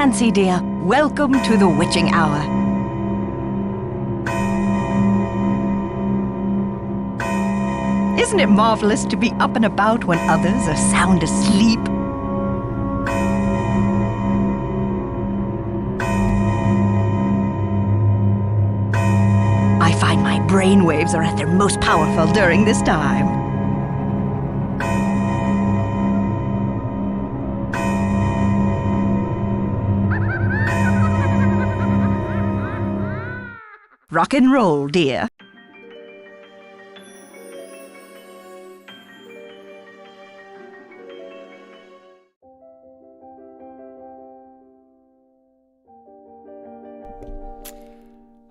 Nancy, dear. Welcome to the witching hour. Isn't it marvelous to be up and about when others are sound asleep? I find my brainwaves are at their most powerful during this time. Rock and roll, dear.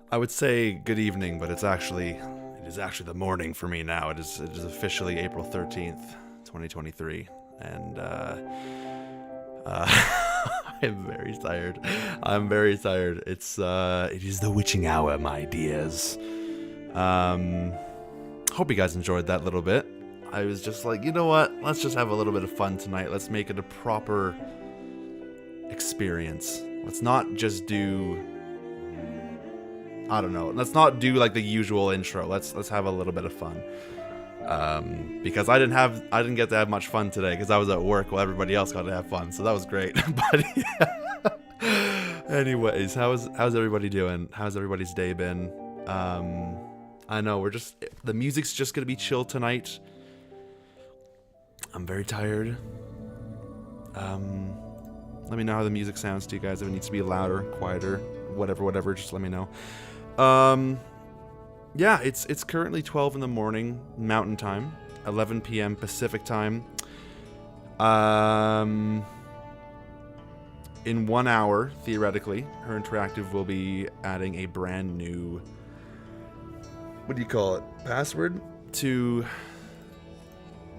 I would say good evening, but it is actually the morning for me now. It is officially April 13th, 2023, and I'm very tired. It is the witching hour, my dears. Hope you guys enjoyed that little bit. I was just like, you know what? Let's just have a little bit of fun tonight. Let's make it a proper experience. Let's not just do, I don't know. Let's not do like the usual intro. Let's have a little bit of fun. Because I didn't get to have much fun today because I was at work while everybody else got to have fun. So that was great. But yeah. Anyways, how's everybody doing? How's everybody's day been? I know the music's just gonna be chill tonight. I'm very tired. Let me know how the music sounds to you guys. If it needs to be louder, quieter, whatever, just let me know. Yeah, it's currently 12 in the morning, Mountain Time, 11 p.m. Pacific Time. In 1 hour, theoretically, Her Interactive will be adding a brand new, what do you call it, password to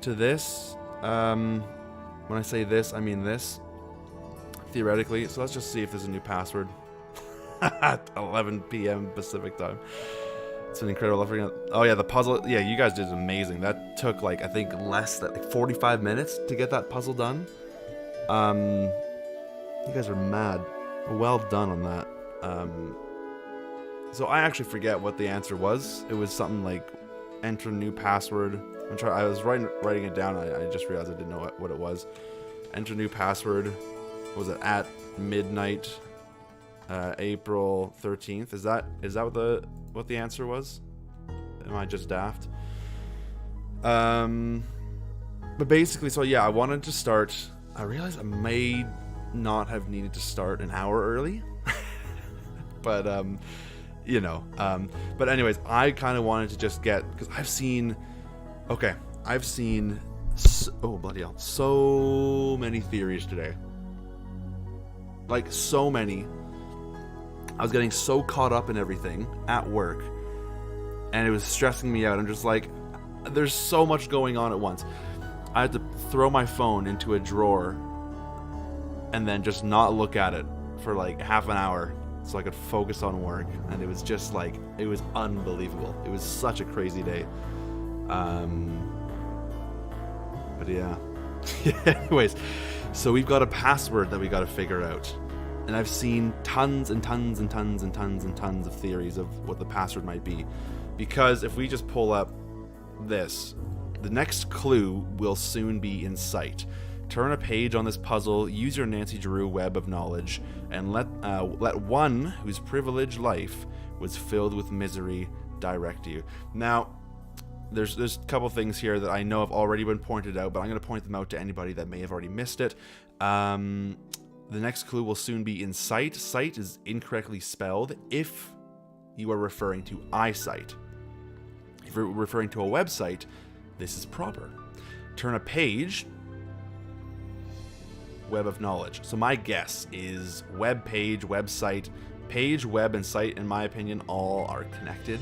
this. When I say this, I mean this, theoretically. So let's just see if there's a new password at 11 p.m. Pacific Time. It's been incredible. Oh yeah, the puzzle. Yeah, you guys did amazing. That took I think less than 45 minutes to get that puzzle done. You guys are mad. Well done on that. So I actually forget what the answer was. It was something like enter new password. I was writing it down. I just realized I didn't know what it was. Enter new password. What was it at midnight? April 13th. Is that what the answer was? Am I just daft? But basically, so yeah, I wanted to start. I realized I may not have needed to start an hour early, but but anyways, I kind of wanted to just because I've seen oh bloody hell, so many theories today. Like so many. I was getting so caught up in everything at work, and it was stressing me out. I'm just like, there's so much going on at once. I had to throw my phone into a drawer and then just not look at it for like half an hour so I could focus on work. And it was just it was unbelievable. It was such a crazy day. But yeah. Anyways, so we've got a password that we got to figure out. And I've seen tons and tons and tons and tons and tons of theories of what the password might be. Because if we just pull up this, the next clue will soon be in sight. Turn a page on this puzzle, use your Nancy Drew web of knowledge, and let one whose privileged life was filled with misery direct you. Now, there's a couple things here that I know have already been pointed out, but I'm going to point them out to anybody that may have already missed it. The next clue will soon be in sight. Sight is incorrectly spelled if you are referring to eyesight. If you're referring to a website, this is proper. Turn a page, web of knowledge. So my guess is web page, website, page, web, and site, in my opinion, all are connected,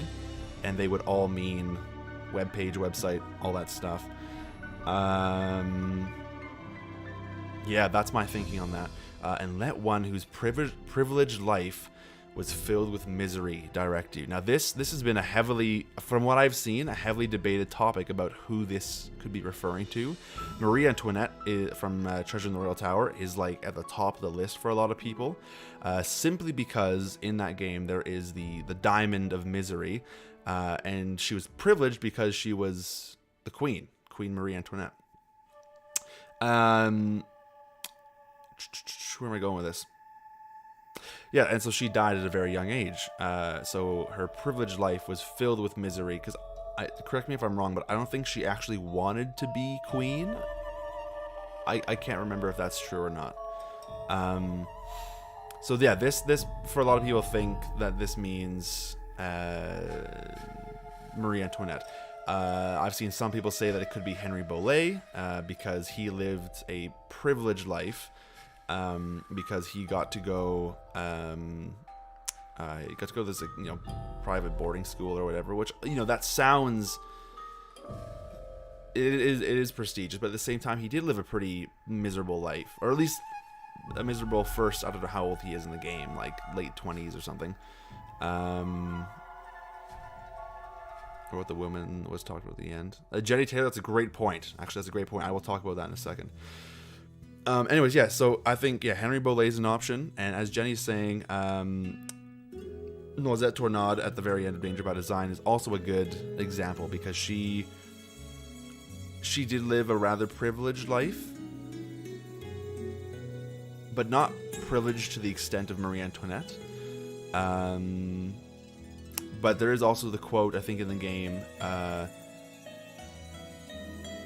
and they would all mean web page, website, all that stuff. Yeah, that's my thinking on that. And let one whose privileged life was filled with misery direct you. Now this has been from what I've seen, a heavily debated topic about who this could be referring to. Marie Antoinette from Treasure in the Royal Tower is like at the top of the list for a lot of people, simply because in that game there is the diamond of misery, and she was privileged because she was the Queen Marie Antoinette. Where am I going with this? Yeah, and so she died at a very young age. So her privileged life was filled with misery. Because, correct me if I'm wrong, but I don't think she actually wanted to be queen. I can't remember if that's true or not. So yeah, this for a lot of people think that this means Marie Antoinette. I've seen some people say that it could be Henry Bolet, because he lived a privileged life. Because he got to go to this private boarding school or whatever, which that sounds, it is prestigious, but at the same time he did live a pretty miserable life, or at least a miserable first. I don't know how old he is in the game, like late 20s or something, or what the woman was talking about at the end. Jenny Taylor, that's a great point. Actually, that's a great point. I will talk about that in a second. Anyways, yeah, so I think, Henry Bolet is an option, and as Jenny's saying, Noisette Tournade at the very end of Danger by Design is also a good example, because she did live a rather privileged life, but not privileged to the extent of Marie Antoinette. But there is also the quote, I think, in the game,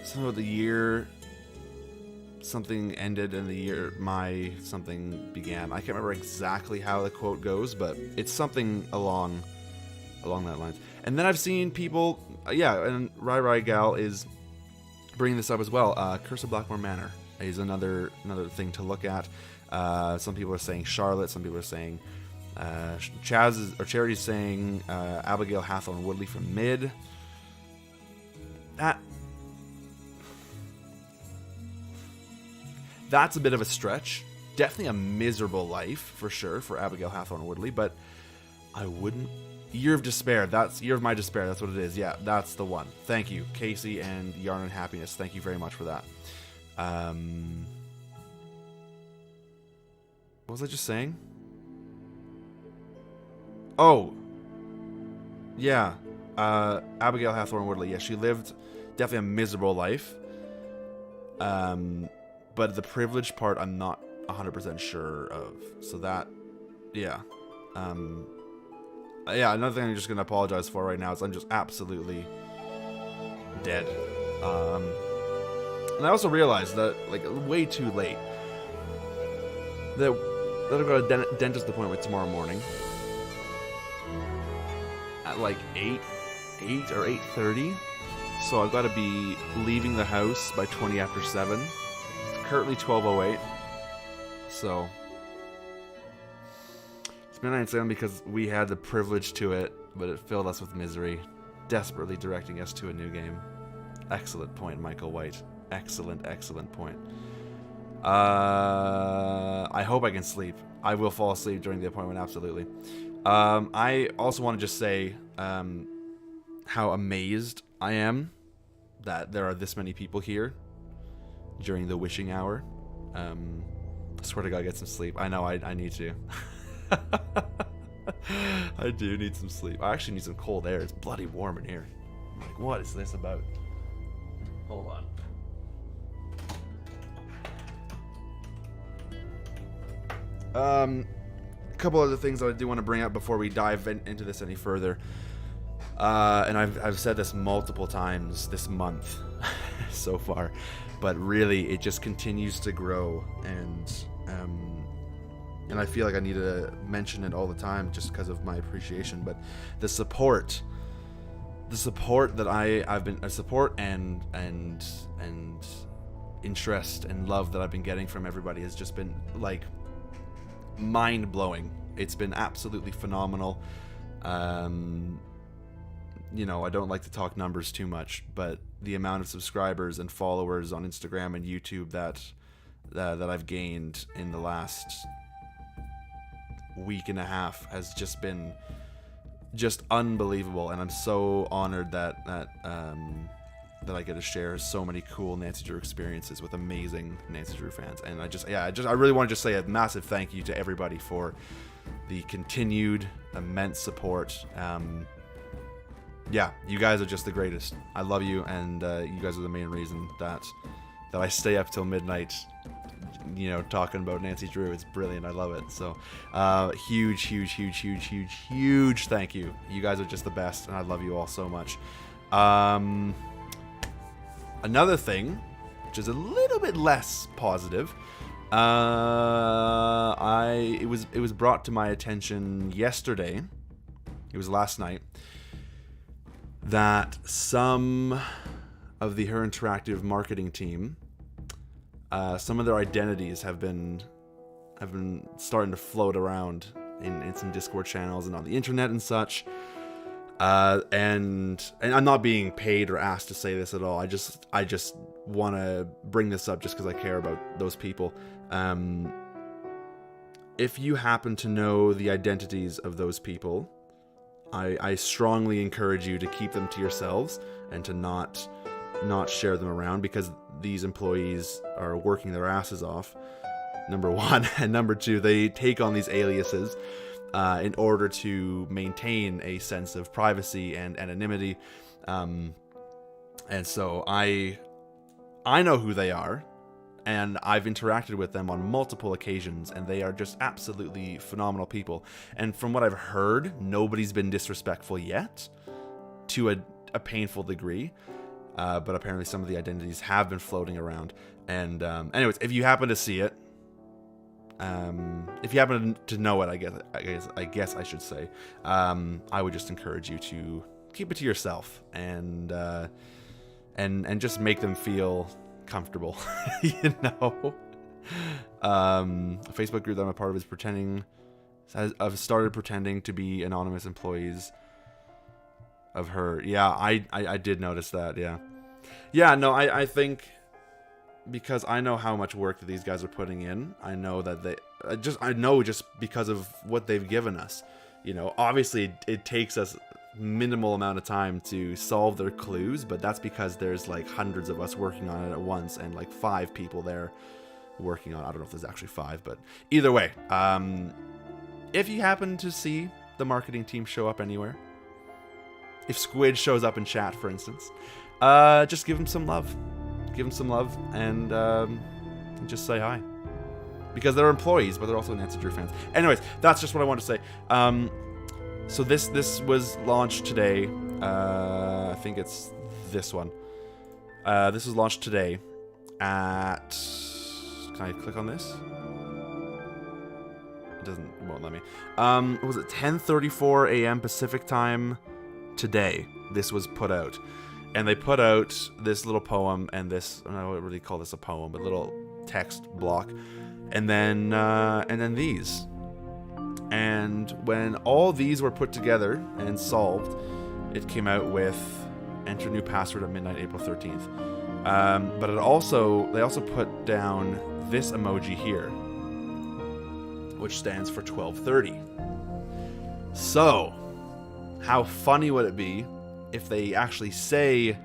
something about the year something ended in the year my something began. I can't remember exactly how the quote goes, but it's something along that lines. And then I've seen people, and Rai Gal is bringing this up as well. Curse of Blackmore Manor is another thing to look at. Some people are saying Charlotte. Some people are saying Charity's saying Abigail Hathorne Woodley from Mid. That's a bit of a stretch. Definitely a miserable life, for sure, for Abigail Hathorne Woodley, but I wouldn't... Year of Despair. That's Year of My Despair. That's what it is. Yeah, that's the one. Thank you, Casey and Yarn and Happiness. Thank you very much for that. What was I just saying? Oh. Yeah. Abigail Hathorne Woodley. Yeah, she lived definitely a miserable life. But the privileged part, I'm not 100% sure of. So that, yeah. Another thing I'm just going to apologize for right now is I'm just absolutely dead. And I also realized that, like, way too late, that I've got a dentist appointment tomorrow morning at like 8 or 8:30. So I've got to be leaving the house by 20 after 7. Currently 12:08, so it's midnight 7 because we had the privilege to it, but it filled us with misery, desperately directing us to a new game. Excellent point, Michael White. Excellent point. I hope I can sleep. I will fall asleep during the appointment, absolutely. I also want to just say how amazed I am that there are this many people here during the wishing hour. I swear to God, get some sleep. I know I need to. I do need some sleep. I actually need some cold air. It's bloody warm in here. I'm like, what is this about? Hold on. A couple other things that I do want to bring up before we dive into this any further. And I've said this multiple times this month so far, but really it just continues to grow, and I feel like I need to mention it all the time just because of my appreciation. But the support that I've been support and interest and love that I've been getting from everybody has just been like mind-blowing. It's been absolutely phenomenal. You know, I don't like to talk numbers too much, but the amount of subscribers and followers on Instagram and YouTube that I've gained in the last week and a half has just been just unbelievable, and I'm so honored that I get to share so many cool Nancy Drew experiences with amazing Nancy Drew fans. And I really want to just say a massive thank you to everybody for the continued immense support. You guys are just the greatest. I love you, and you guys are the main reason that I stay up till midnight, talking about Nancy Drew. It's brilliant. I love it. So huge thank you. You guys are just the best, and I love you all so much. Another thing, which is a little bit less positive, it was brought to my attention yesterday. It was last night that some of the Her Interactive marketing team, some of their identities have been starting to float around in some Discord channels and on the internet and such. And I'm not being paid or asked to say this at all. I just want to bring this up just because I care about those people. If you happen to know the identities of those people, I strongly encourage you to keep them to yourselves and to not share them around, because these employees are working their asses off, number one, and number two, they take on these aliases in order to maintain a sense of privacy and anonymity. And so I know who they are, and I've interacted with them on multiple occasions, and they are just absolutely phenomenal people. And from what I've heard, nobody's been disrespectful yet, to a painful degree. But apparently some of the identities have been floating around. And anyways, if you happen to see it, if you happen to know it, I guess I should say, I would just encourage you to keep it to yourself and just make them feel comfortable. A Facebook group that I'm a part of I've started pretending to be anonymous employees of her. Yeah, I did notice that. Yeah, no, I think, because I know how much work that these guys are putting in. I know that I know just because of what they've given us. Obviously it takes us minimal amount of time to solve their clues, but that's because there's like hundreds of us working on it at once, and like 5 people there working on it. I don't know if there's actually 5, but either way, if you happen to see the marketing team show up anywhere, if Squid shows up in chat, for instance, just give him some love. Give them some love, and just say hi, because they're employees, but they're also Nancy Drew fans. Anyways, that's just what I want to say. So this was launched today. I think it's this one. This was launched today at. Can I click on this? It won't let me. What was it 10:34 a.m. Pacific time today? This was put out. And they put out this little poem and this, I don't really call this a poem, but little text block. And then these. And when all these were put together and solved, it came out with enter new password at midnight, April 13th. But they also put down this emoji here, which stands for 12:30. So, how funny would it be if they actually say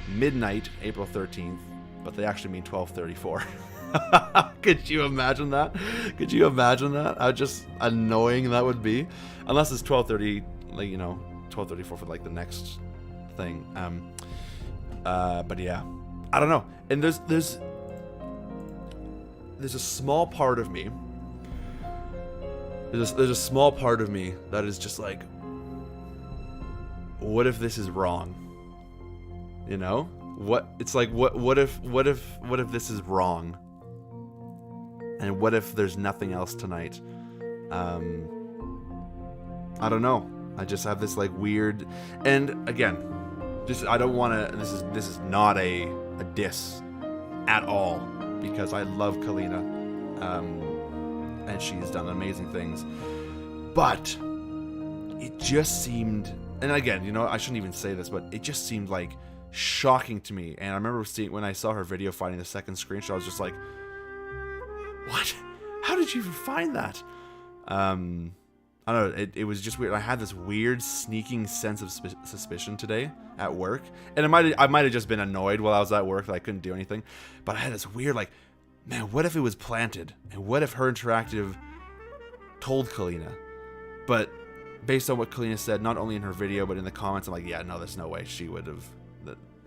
midnight, April 13th, but they actually mean 12:34. Could you imagine that? How just annoying that would be. Unless it's 12:30, 12:34 for like the next thing. But yeah, I don't know. And there's a small part of me. There's a small part of me that is just like, what if this is wrong? What if this is wrong? And what if there's nothing else tonight? I don't know. I just have this like weird, and again, I don't want to. This is not a diss at all, because I love Kalina, and she's done amazing things. But it just seemed. And again, I shouldn't even say this, but it just seemed like shocking to me. And I remember when I saw her video finding the second screenshot, I was just like, what? How did you even find that? I don't know, it was just weird. I had this weird sneaking sense of suspicion today at work. And I might have just been annoyed while I was at work that I couldn't do anything. But I had this weird, like, man, what if it was planted? And what if Her Interactive told Kalina? But based on what Kalina said, not only in her video, but in the comments, I'm like, yeah, no, there's no way she would have.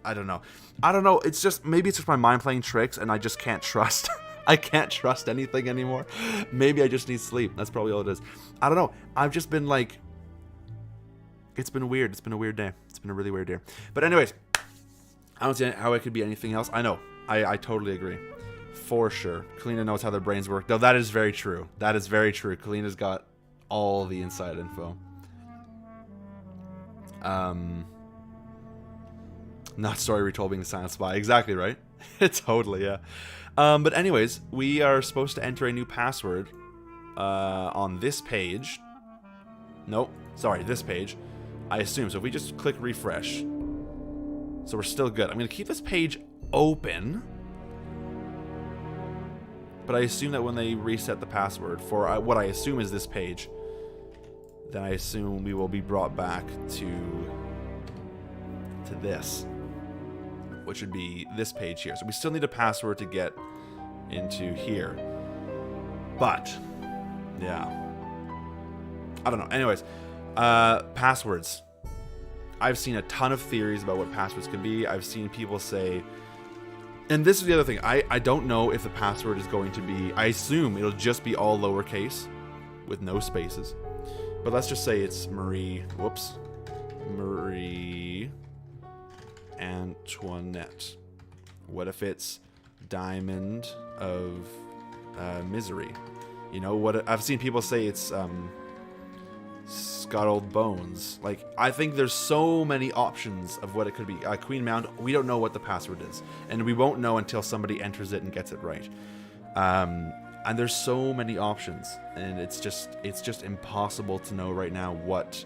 I don't know. It's just, maybe it's just my mind playing tricks and I just can't trust. I can't trust anything anymore. Maybe I just need sleep. That's probably all it is. I don't know. I've just been like, it's been weird. It's been a weird day. It's been a really weird day. But anyways, I don't see how it could be anything else. I know. I totally agree. For sure. Kalina knows how their brains work. Though that is very true. That is very true. Kalina's got all the inside info. Not story retold being the silent spy. Exactly right. Totally, yeah. But anyways, we are supposed to enter a new password on this page. Nope. Sorry, this page. I assume. So if we just click refresh. So we're still good. I'm going to keep this page open. But I assume that when they reset the password for what I assume is this page, then I assume we will be brought back to this, which would be this page here. So we still need a password to get into here. But, yeah. I don't know. Anyways, passwords. I've seen a ton of theories about what passwords could be. I've seen people say... And this is the other thing. I don't know if the password is going to be... I assume it'll just be all lowercase with no spaces. But let's just say it's Marie... Whoops. Marie... Antoinette. What if it's Diamond of Misery? You know what? I've seen people say it's Scuttled Bones. Like, I think there's so many options of what it could be. Queen Mound, we don't know what the password is, and we won't know until somebody enters it and gets it right. And there's so many options, and it's just impossible to know right now what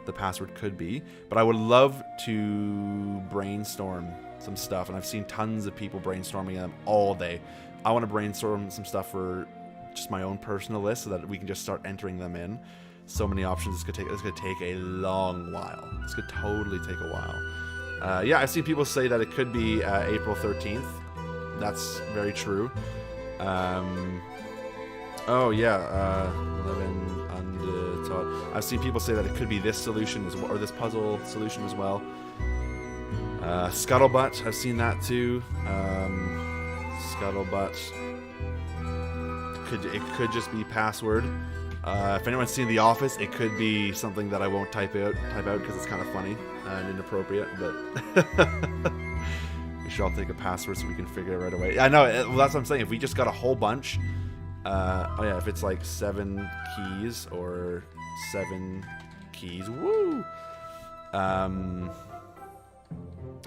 the password could be. But I would love to brainstorm some stuff, and I've seen tons of people brainstorming them all day. I want to brainstorm some stuff for just my own personal list so that we can just start entering them in. So many options. This could take a long while. This could totally take a while. Yeah, I've seen people say that it could be April 13th. That's very true. Oh yeah, 11 and Todd. I've seen people say that it could be this solution as well, or this puzzle solution as well. Scuttlebutt, I've seen that too. Scuttlebutt. It could just be password. If anyone's seen The Office, it could be something that I won't type out because it's kind of funny and inappropriate. But we should all take a password so we can figure it right away. I know. Well, that's what I'm saying. If we just got a whole bunch, oh yeah, if it's like 7 keys or 7 keys, woo.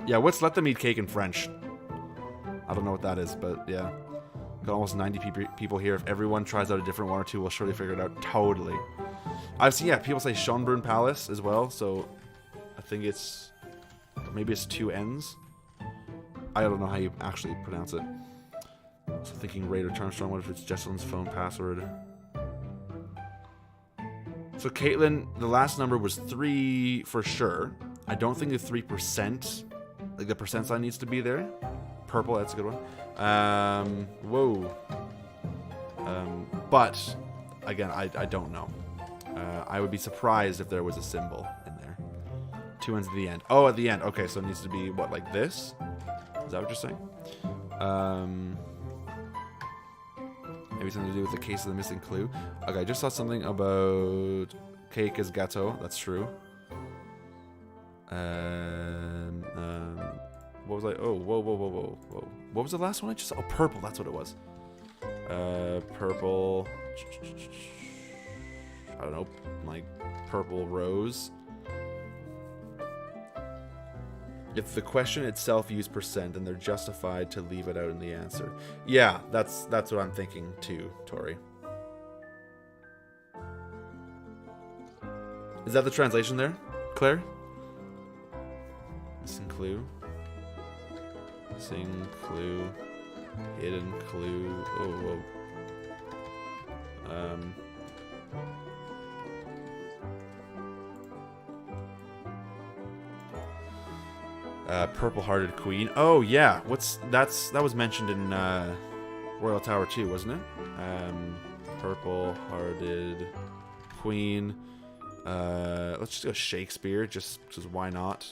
Yeah, what's let them eat cake in French? I don't know what that is, but yeah. Got almost 90 people here. If everyone tries out a different one or two, we'll surely figure it out. Totally. I've seen, yeah, people say Schönbrunn Palace as well, so I think it's, maybe it's 2 N's. I don't know how you actually pronounce it. So thinking Raid or Charmstrong, what if it's Jesselyn's phone password? So Caitlin, the last number was 3 for sure. I don't think the 3%, like the percent sign needs to be there. Purple, that's a good one. Whoa. But, again, I don't know. I would be surprised if there was a symbol in there. 2 ends at the end. Oh, at the end. Okay, so it needs to be, what, like this? Is that what you're saying? Maybe something to do with the case of the missing clue. Okay, I just saw something about cake is gâteau. That's true. What was I? Oh, whoa. What was the last one I just saw? Oh, purple. That's what it was. Purple. I don't know. Like, purple rose. If the question itself used percent, then they're justified to leave it out in the answer. Yeah, that's what I'm thinking too, Tori. Is that the translation there, Claire? Missing clue. Missing clue. Hidden clue. Oh, whoa. Purple-hearted queen. Oh yeah, that was mentioned in Royal Tower 2, wasn't it? Purple-hearted queen. Let's just go Shakespeare, just because why not?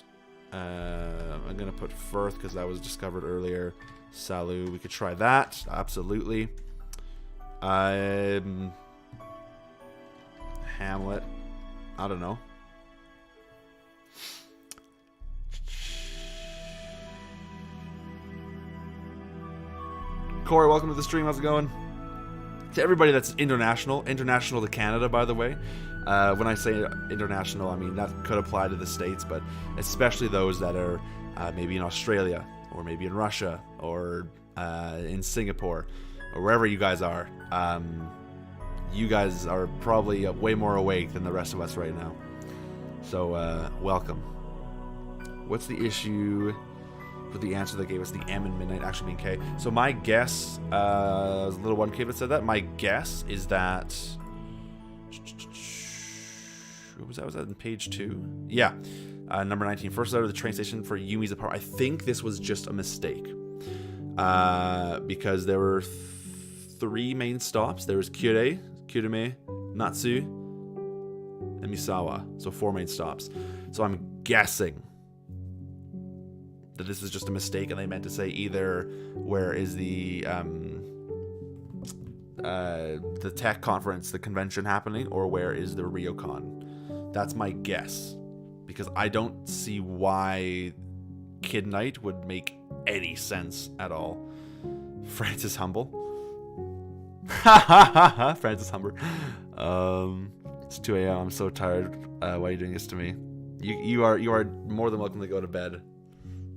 I'm gonna put Firth because that was discovered earlier. Salu, we could try that, absolutely. Hamlet. I don't know. Corey, welcome to the stream. How's it going? To everybody that's international to Canada, by the way. When I say international, I mean that could apply to the States, but especially those that are maybe in Australia, or maybe in Russia, or in Singapore, or wherever you guys are. You guys are probably way more awake than the rest of us right now. So, welcome. What's the issue with the answer that gave us the M in midnight actually being K? So my guess, was a little 1K that said that. My guess is that... What was that? Was that in page 2? Yeah. Number 19. First out of the train station for Yumi's apartment. I think this was just a mistake. Because there were 3 main stops. There was Kyurei, Kyureme, Natsu, and Misawa. So 4 main stops. So I'm guessing that this is just a mistake and they meant to say either where is the tech conference, the convention happening, or where is the Ryokon. That's my guess, because I don't see why Kid Night would make any sense at all. Francis Humble. Francis Humber. It's 2 a.m. I'm so tired. Why are you doing this to me? You are more than welcome to go to bed,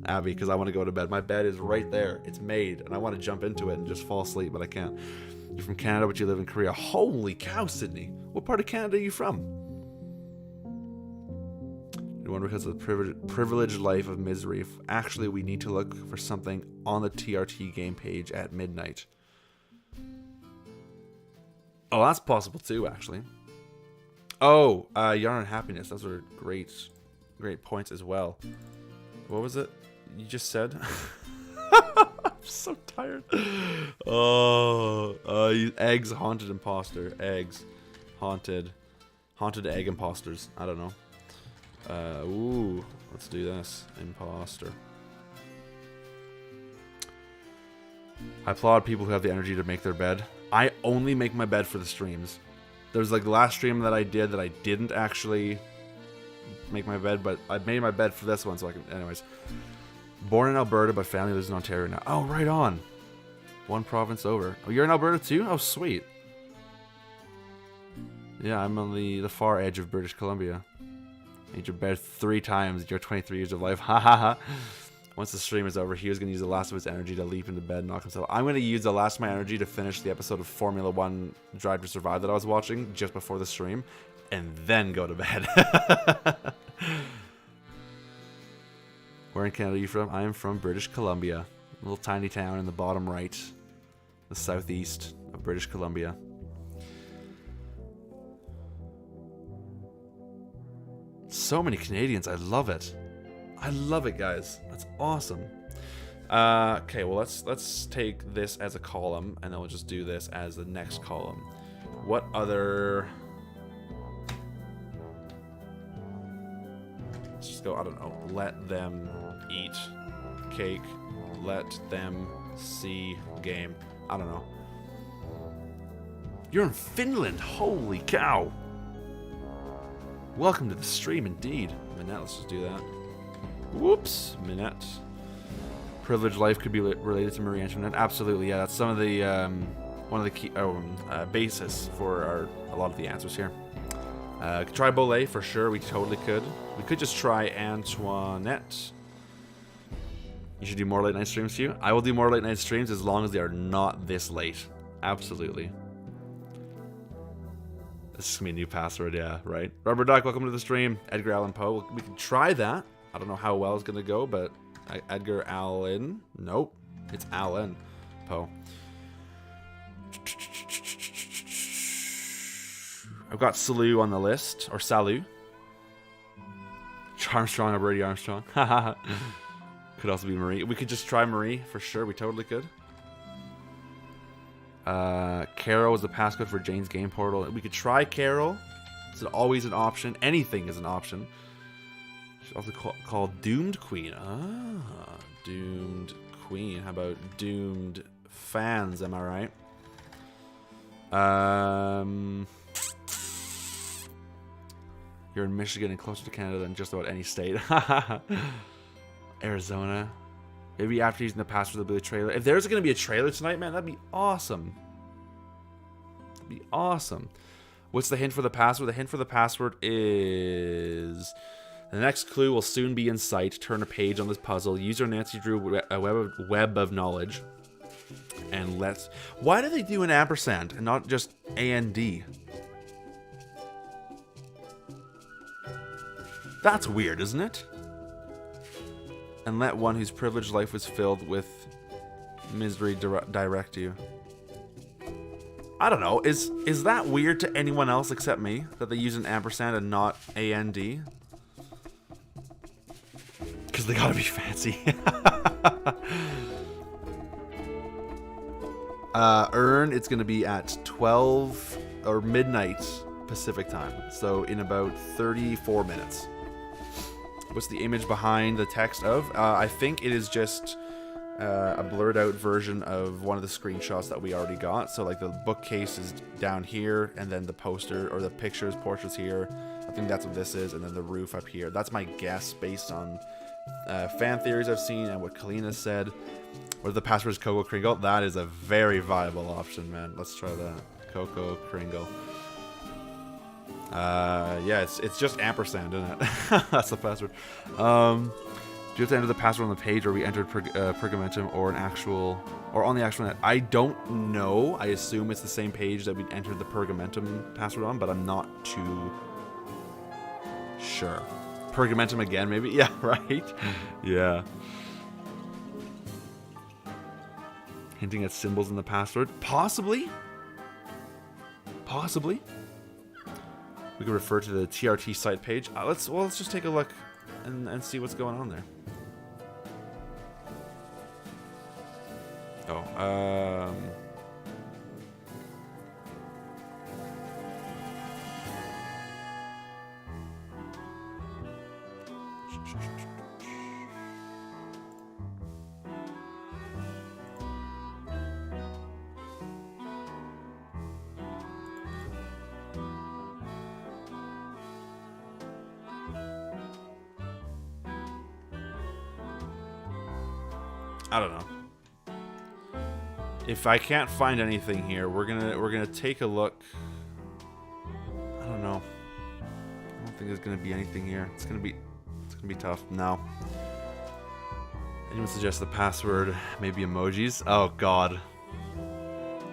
Abby, because I want to go to bed. My bed is right there. It's made, and I want to jump into it and just fall asleep, but I can't. You're from Canada, but you live in Korea. Holy cow, Sydney. What part of Canada are you from? I wonder because of the privileged life of misery. Actually, we need to look for something on the TRT game page at midnight. Oh, that's possible too, actually. Oh, Yarn and Happiness. Those are great points as well. What was it you just said? I'm so tired. Oh, eggs, haunted imposter. Eggs, haunted egg imposters. I don't know. Ooh, let's do this. Imposter. I applaud people who have the energy to make their bed. I only make my bed for the streams. There's like the last stream that I did that I didn't actually make my bed, but I made my bed for this one so I can... Anyways. Born in Alberta, but family lives in Ontario now. Oh, right on. One province over. Oh, you're in Alberta too? Oh, sweet. Yeah, I'm on the far edge of British Columbia. Made your bed 3 times in your 23 years of life. Ha ha ha. Once the stream is over, he was going to use the last of his energy to leap into bed and knock himself. I'm going to use the last of my energy to finish the episode of Formula 1 Drive to Survive that I was watching just before the stream, and then go to bed. Where in Canada are you from? I am from British Columbia. A little tiny town in the bottom right. The southeast of British Columbia. So many Canadians. I love it. I love it, guys. That's awesome. Okay, well, let's take this as a column, and then we'll just do this as the next column. What other... Let's just go, I don't know. Let them eat cake. Let them see game. I don't know. You're in Finland. Holy cow. Welcome to the stream, indeed. Minette, let's just do that. Whoops, Minette. Privileged life could be related to Marie Antoinette. Absolutely, yeah. That's some of the one of the key basis for a lot of the answers here. Could try Bollet for sure. We totally could. We could just try Antoinette. You should do more late night streams too. I will do more late night streams as long as they are not this late. Absolutely. This is gonna be a new password, yeah, right? Rubber Duck, welcome to the stream. Edgar Allan Poe. We can try that. I don't know how well it's gonna go, but Edgar Allan. Nope, it's Allan Poe. I've got Salu on the list, or Salu. Armstrong or Brady Armstrong. Could also be Marie. We could just try Marie for sure. We totally could. Carol is the passcode for Jane's game portal. We could try Carol. It's always an option. Anything is an option. She's also called Doomed Queen. Ah, Doomed Queen. How about Doomed Fans? Am I right? You're in Michigan and closer to Canada than just about any state. Arizona. Maybe after using the password, there'll be a trailer. If there's going to be a trailer tonight, man, that'd be awesome. That'd be awesome. What's the hint for the password? The hint for the password is... The next clue will soon be in sight. Turn a page on this puzzle. User Nancy drew a web of knowledge. And let's... Why do they do an ampersand and not just A-N-D? That's weird, isn't it? And let one whose privileged life was filled with misery direct you. I don't know. Is that weird to anyone else except me? That they use an ampersand and not A-N-D? Because they gotta be fancy. Earn, it's gonna be at 12 or midnight Pacific time. So in about 34 minutes. What's the image behind the text of? I think it is just a blurred out version of one of the screenshots that we already got. So like the bookcase is down here, and then the poster or the portraits here. I think that's what this is, and then the roof up here. That's my guess based on fan theories I've seen and what Kalina said. What the password is Coco Kringle? That is a very viable option, man. Let's try that. Coco Kringle. Yeah, it's just ampersand, isn't it? That's the password. Do you have to enter the password on the page, or we entered Pergamentum, or on the actual net? I don't know. I assume it's the same page that we entered the Pergamentum password on, but I'm not too sure. Pergamentum again, maybe? Yeah, right? Yeah. Hinting at symbols in the password? Possibly. Possibly. We could refer to the TRT site page. Let's just take a look and see what's going on there. Oh, I don't know. If I can't find anything here, we're gonna take a look. I don't know. I don't think there's gonna be anything here. It's gonna be tough. No. Anyone suggest the password? Maybe emojis? Oh God.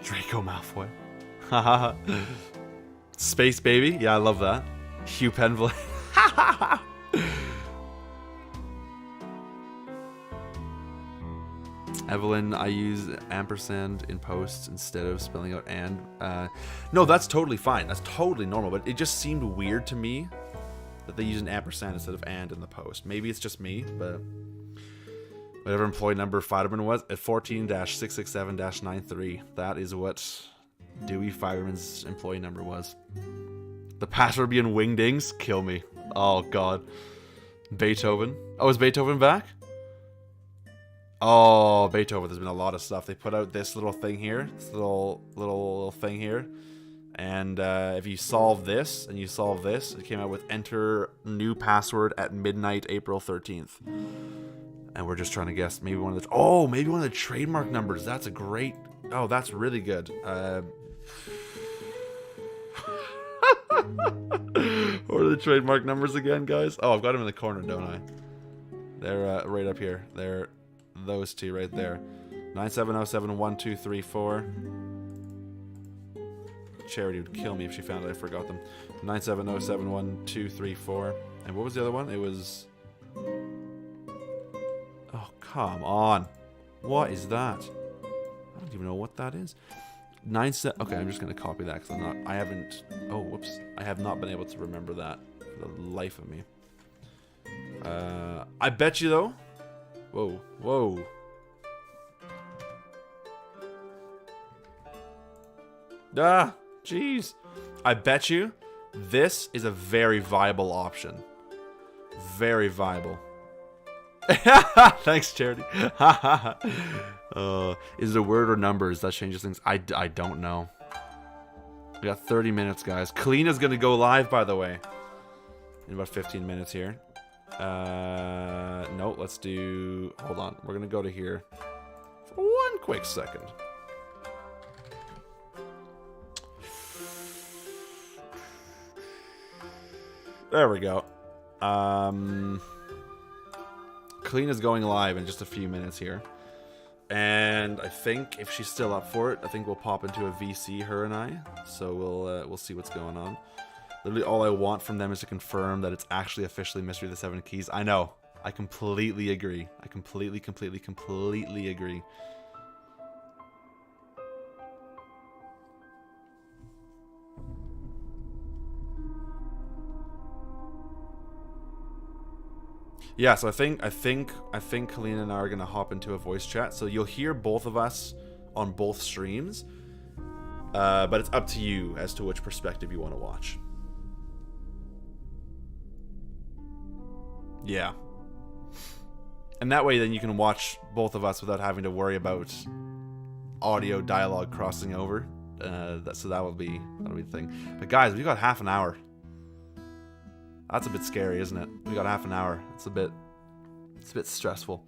Draco Malfoy. Haha. Space baby. Yeah, I love that. Hugh Penville. Evelyn, I use ampersand in posts instead of spelling out and. No, that's totally fine. That's totally normal. But it just seemed weird to me that they use an ampersand instead of and in the post. Maybe it's just me, but whatever employee number Fiderman was at 14-667-93. That is what Dewey Fiderman's employee number was. The password being Wingdings? Kill me. Oh, God. Beethoven. Oh, is Beethoven back? Oh, Beethoven, there's been a lot of stuff. They put out this little thing here, this little thing here, and if you solve this and you solve this, it came out with enter new password at midnight, April 13th. And we're just trying to guess maybe one of the trademark numbers. That's a great. Oh, that's really good. What are the trademark numbers again, guys? Oh, I've got them in the corner, don't I? They're right up here. They're those two right there. 97071234. Charity would kill me if she found out I forgot them. 97071234. And what was the other one? It was... Oh, come on. What is that? I don't even know what that is. Okay, I'm just gonna copy that because I haven't. Oh, whoops! I have not been able to remember that for the life of me. I bet you though. Whoa, whoa. Ah, jeez. I bet you this is a very viable option. Very viable. Thanks, Charity. Is it a word or numbers that changes things? I don't know. We got 30 minutes, guys. Kalina's gonna go live, by the way, in about 15 minutes here. No, let's do... Hold on. We're gonna go to here for one quick second. There we go. Kalina's going live in just a few minutes here. And I think if she's still up for it, I think we'll pop into a VC, her and I. So we'll see what's going on. Literally all I want from them is to confirm that it's actually officially Mystery of the Seven Keys. I know. I completely agree. I completely agree. Yeah, so I think Kalina and I are gonna hop into a voice chat. So you'll hear both of us on both streams, but it's up to you as to which perspective you want to watch. Yeah, and that way then you can watch both of us without having to worry about audio dialogue crossing over. So that'll be the thing. But guys, we got half an hour. That's a bit scary, isn't it? We got half an hour. It's a bit stressful.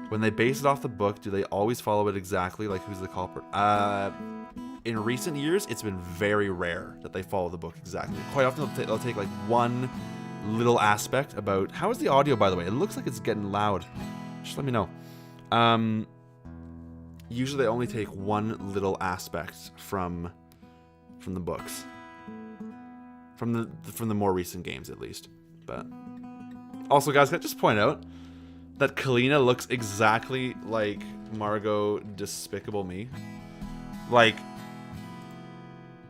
When they base it off the book, do they always follow it exactly? Like, who's the culprit? In recent years, it's been very rare that they follow the book exactly. Quite often, they'll take like one little aspect about... How is the audio, by the way? It looks like it's getting loud. Just let me know. Usually, they only take one little aspect from the books. From the more recent games, at least. But also, guys, can I just point out that Kalina looks exactly like Margot Despicable Me? Like,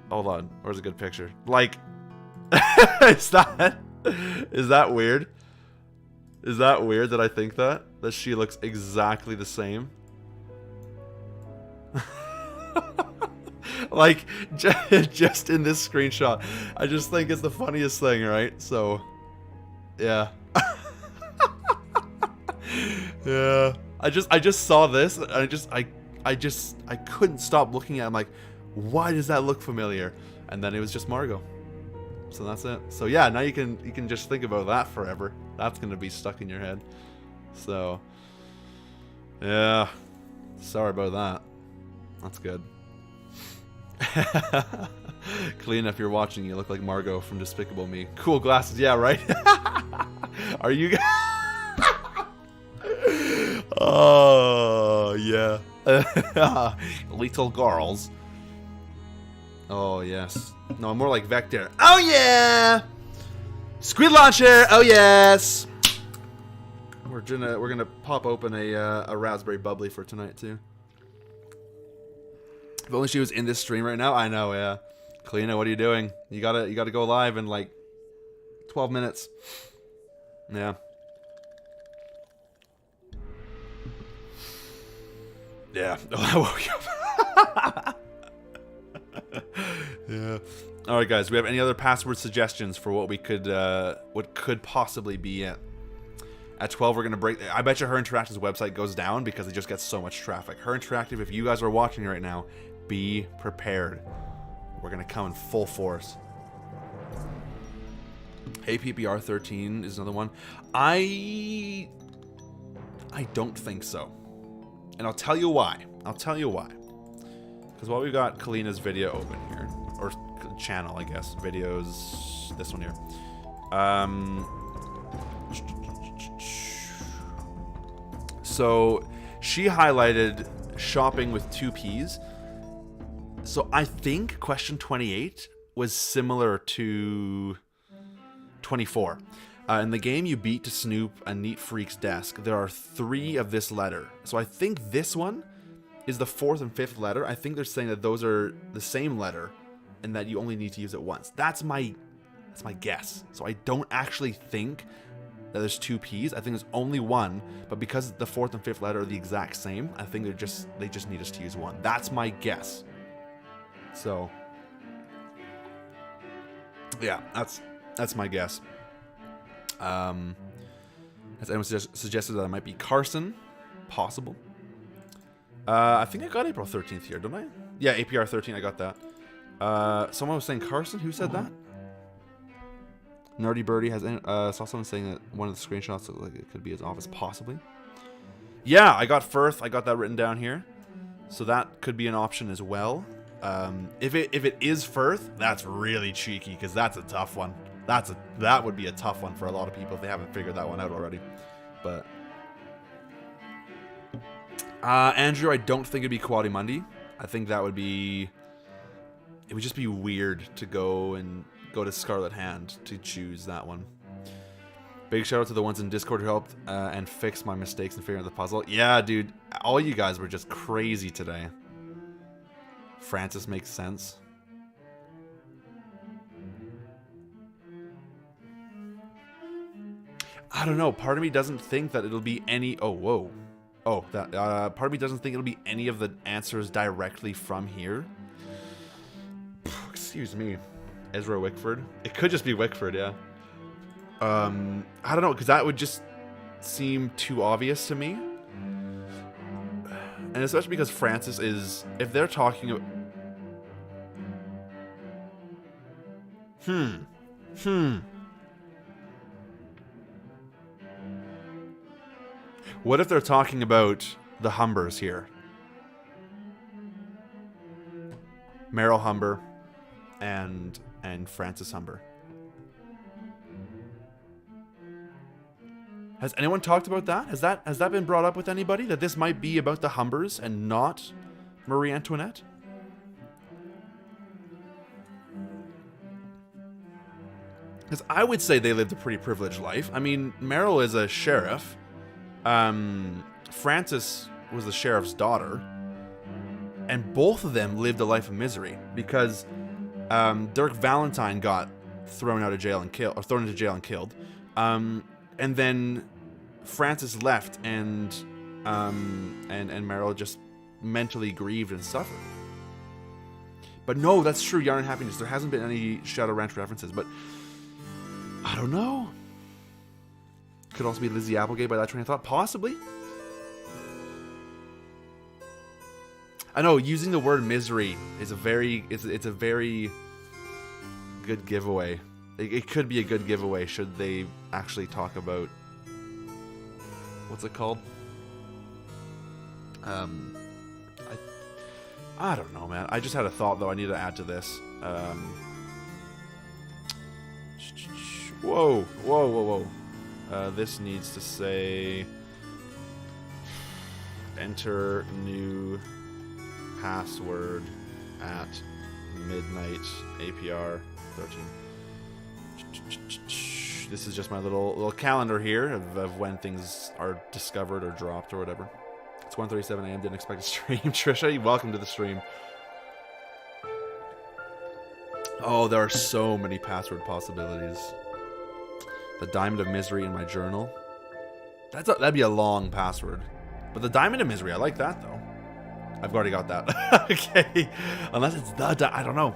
hold on, where's a good picture? Like, is that weird? Is that weird that I think that she looks exactly the same? Like, just in this screenshot, I just think it's the funniest thing, right? So, yeah. Yeah. I just saw this, and I couldn't stop looking at it. I'm like, why does that look familiar? And then it was just Margot. So that's it. So yeah, now you can just think about that forever. That's gonna be stuck in your head. So, yeah. Sorry about that. That's good. Kalina, if you're watching, you look like Margot from Despicable Me. Cool glasses, yeah, right? Are you guys? Oh, yeah. Little girls. Oh, yes. No, more like Vector. Oh, yeah! Squid launcher! Oh, yes! We're gonna pop open a raspberry bubbly for tonight, too. If only she was in this stream right now. I know, yeah. Kalina, what are you doing? You gotta go live in like 12 minutes. Yeah. Yeah. Oh, I woke up. Yeah. All right, guys. Do we have any other password suggestions for what could possibly be it? At 12, we're gonna break. I bet you Her Interactive's website goes down because it just gets so much traffic. Her Interactive, if you guys are watching right now, be prepared. We're gonna come in full force. Hey, PPR 13 is another one. I don't think so, and I'll tell you why. Because while we've got Kalina's video open here, or channel, I guess, videos, this one here. So she highlighted shopping with 2 P's. So I think question 28 was similar to 24. In the game you beat to snoop a neat freak's desk, there are 3 of this letter. So I think this one is the 4th and 5th letter. I think they're saying that those are the same letter and that you only need to use it once. That's my guess. So I don't actually think that there's 2 P's. I think there's only one, but because the 4th and 5th letter are the exact same, I think they just need us to use one. That's my guess. So yeah, that's my guess. Has anyone suggested that I might be Carson? Possible. I think I got April 13th here, don't I? Yeah, APR 13, I got that. Someone was saying Carson? Who said that? Nerdy Birdie has saw someone saying that one of the screenshots looked like it could be his office, possibly. Yeah, I got Firth. I got that written down here. So that could be an option as well. If it is Firth, that's really cheeky because that's a tough one. That would be a tough one for a lot of people if they haven't figured that one out already. But Andrew, I don't think it'd be Quadimundi. I think that would be. It would just be weird to go to Scarlet Hand to choose that one. Big shout out to the ones in Discord who helped and fixed my mistakes in figuring out the puzzle. Yeah, dude, all you guys were just crazy today. Francis makes sense. I don't know. Part of me doesn't think that it'll be any. Oh, whoa. Oh, that. Part of me doesn't think it'll be any of the answers directly from here. Excuse me. Ezra Wickford. It could just be Wickford, yeah. I don't know, because that would just seem too obvious to me. And especially because Francis is, if they're talking about... What if they're talking about the Humbers here? Meryl Humber and Francis Humber. Has anyone talked about that? Has that been brought up with anybody? That this might be about the Humbers and not Marie Antoinette? Because I would say they lived a pretty privileged life. I mean, Meryl is a sheriff. Frances was the sheriff's daughter. And both of them lived a life of misery. Because Dirk Valentine got thrown into jail and killed. And then Frances left, and Meryl just mentally grieved and suffered. But no, that's true. Yarn and Happiness. There hasn't been any Shadow Ranch references, but I don't know. Could also be Lizzie Applegate by that train of thought, possibly. I know using the word misery is a very good giveaway. It could be a good giveaway should they actually talk about what's it called? I don't know, man. I just had a thought though. I need to add to this. Whoa. This needs to say enter new password at midnight APR 13. This is just my little calendar here of when things are discovered or dropped or whatever. It's 1:37 a.m. Didn't expect to stream. Trisha, welcome to the stream. Oh, there are so many password possibilities. The Diamond of Misery in my journal. That'd be a long password. But the Diamond of Misery, I like that though. I've already got that. Okay. Unless it's I don't know.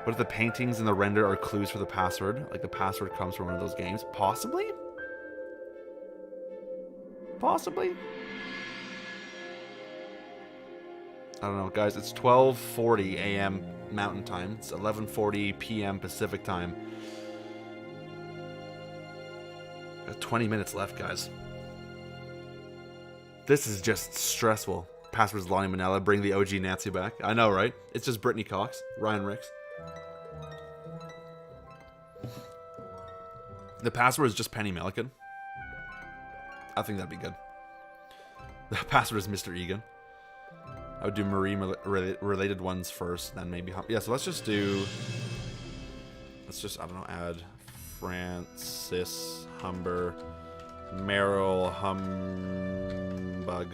What if the paintings and the render are clues for the password? Like the password comes from one of those games? Possibly? Possibly? I don't know, guys. It's 12:40 a.m. Mountain Time. It's 11:40 p.m. Pacific Time. Got 20 minutes left, guys. This is just stressful. Password's Lonnie Manella. Bring the OG Nancy back. I know, right? It's just Brittany Cox. Ryan Ricks. The password is just Penny Milliken. I think that'd be good. The password is Mr. Egan. I would do Marie related ones first, then maybe yeah. So let's just I don't know, add Francis Humber, Meryl Humbug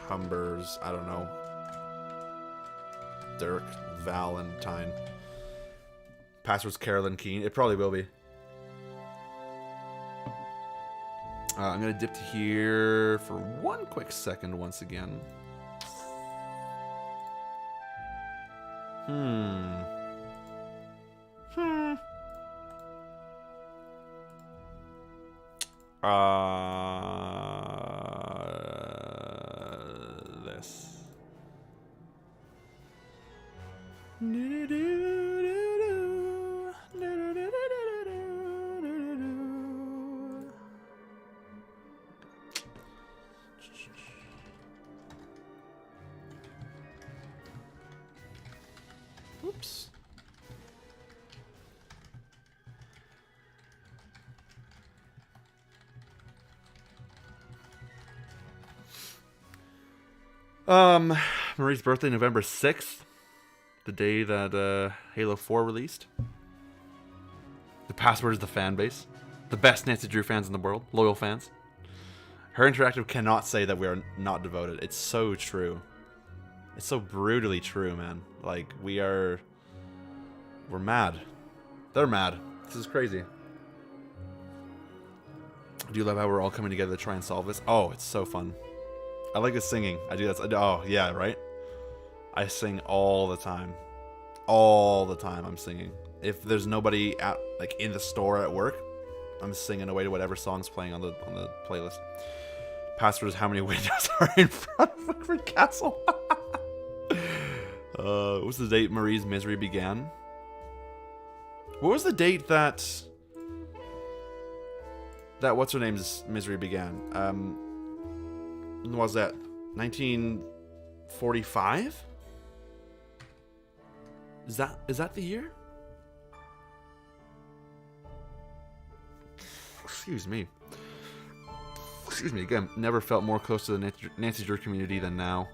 Humbers, I don't know. Dirk Valentine. Password's Carolyn Keane. It probably will be. I'm gonna dip to here for one quick second once again. This. Oops. Marie's birthday, November 6th. The day that Halo 4 released. The password is the fan base. The best Nancy Drew fans in the world. Loyal fans. Her Interactive cannot say that we are not devoted. It's so true. It's so brutally true, man. Like, we're mad. They're mad. This is crazy. Do you love how we're all coming together to try and solve this? Oh, it's so fun. I like the singing. I do that. Oh, yeah, right? I sing all the time. All the time I'm singing. If there's nobody at like in the store at work, I'm singing away to whatever song's playing on the playlist. Password is how many windows are in front of Woodford Castle. What was the date Marie's misery began? What was the date that what's her name's misery began? When was that? 1945? Is that the year? Excuse me. Excuse me again. Never felt more close to the Nancy Drew community than now.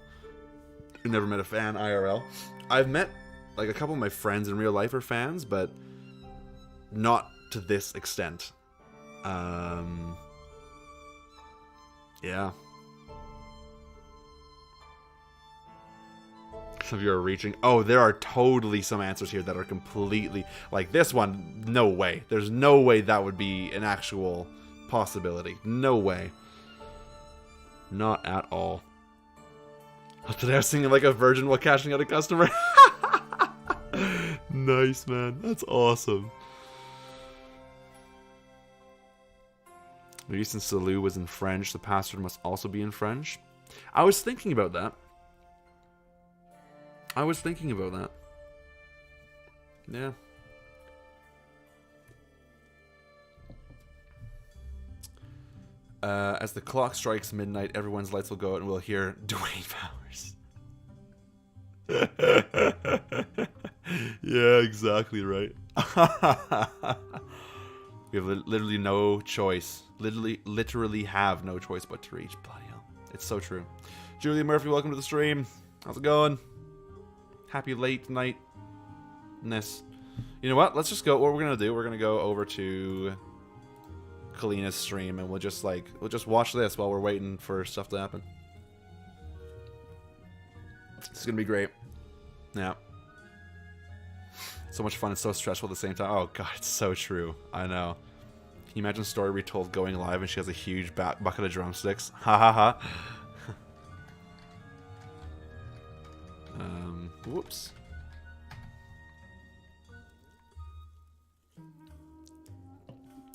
Never met a fan IRL. I've met like a couple of my friends in real life are fans, but not to this extent. Yeah. Some of you are reaching. Oh, there are totally some answers here that are completely like this one. No way. There's no way that would be an actual possibility. No way. Not at all. Today I was singing like a virgin while cashing out a customer. Nice, man. That's awesome. Luis and Salou was in French. The password must also be in French. I was thinking about that. Yeah. As the clock strikes midnight, everyone's lights will go out and we'll hear Dwayne Powers. Yeah, exactly right. We have literally no choice. Literally have no choice but to reach. Bloody hell. It's so true. Julia Murphy, welcome to the stream. How's it going? Happy late night-ness. You know what? Let's just go. What we're going to do, we're going to go over to Kalina's stream and we'll just watch this while we're waiting for stuff to happen. It's going to be great. Yeah. So much fun and so stressful at the same time. Oh, God, it's so true. I know. Can you imagine a story retold going live and she has a huge bucket of drumsticks? Ha ha ha. Whoops.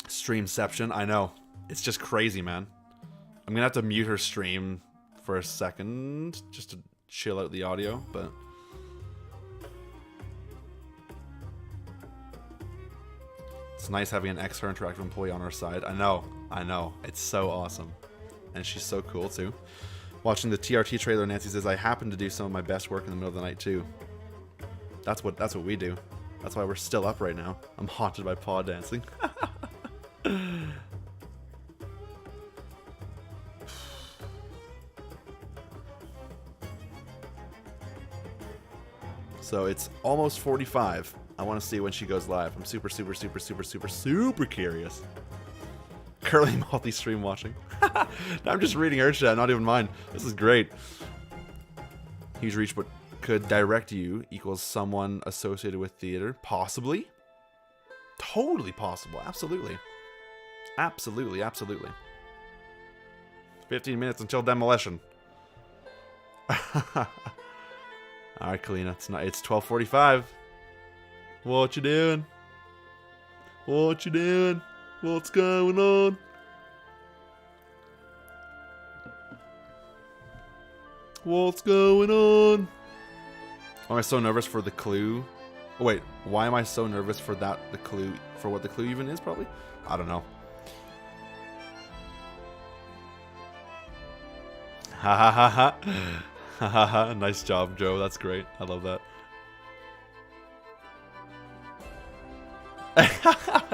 Streamception, I know. It's just crazy, man. I'm gonna have to mute her stream for a second just to chill out the audio, but it's nice having an ex-Her Interactive employee on our side. I know. It's so awesome. And she's so cool, too. Watching the TRT trailer, Nancy says, I happen to do some of my best work in the middle of the night, too. That's what we do. That's why we're still up right now. I'm haunted by paw dancing. So it's almost 45. I want to see when she goes live. I'm super curious. Currently multi-stream watching. I'm just reading her chat, not even mine. This is great. Huge reach, but could direct you equals someone associated with theater. Possibly. Totally possible. Absolutely. Absolutely, absolutely. 15 minutes until demolition. Alright, Kalina. It's 12:45. What you doing? What you doing? What's going on? What's going on? Am I so nervous for the clue? Oh, wait, why am I so nervous for that? The clue, for what the clue even is, probably? I don't know. Ha ha ha ha. Ha ha ha. Nice job, Joe. That's great. I love that.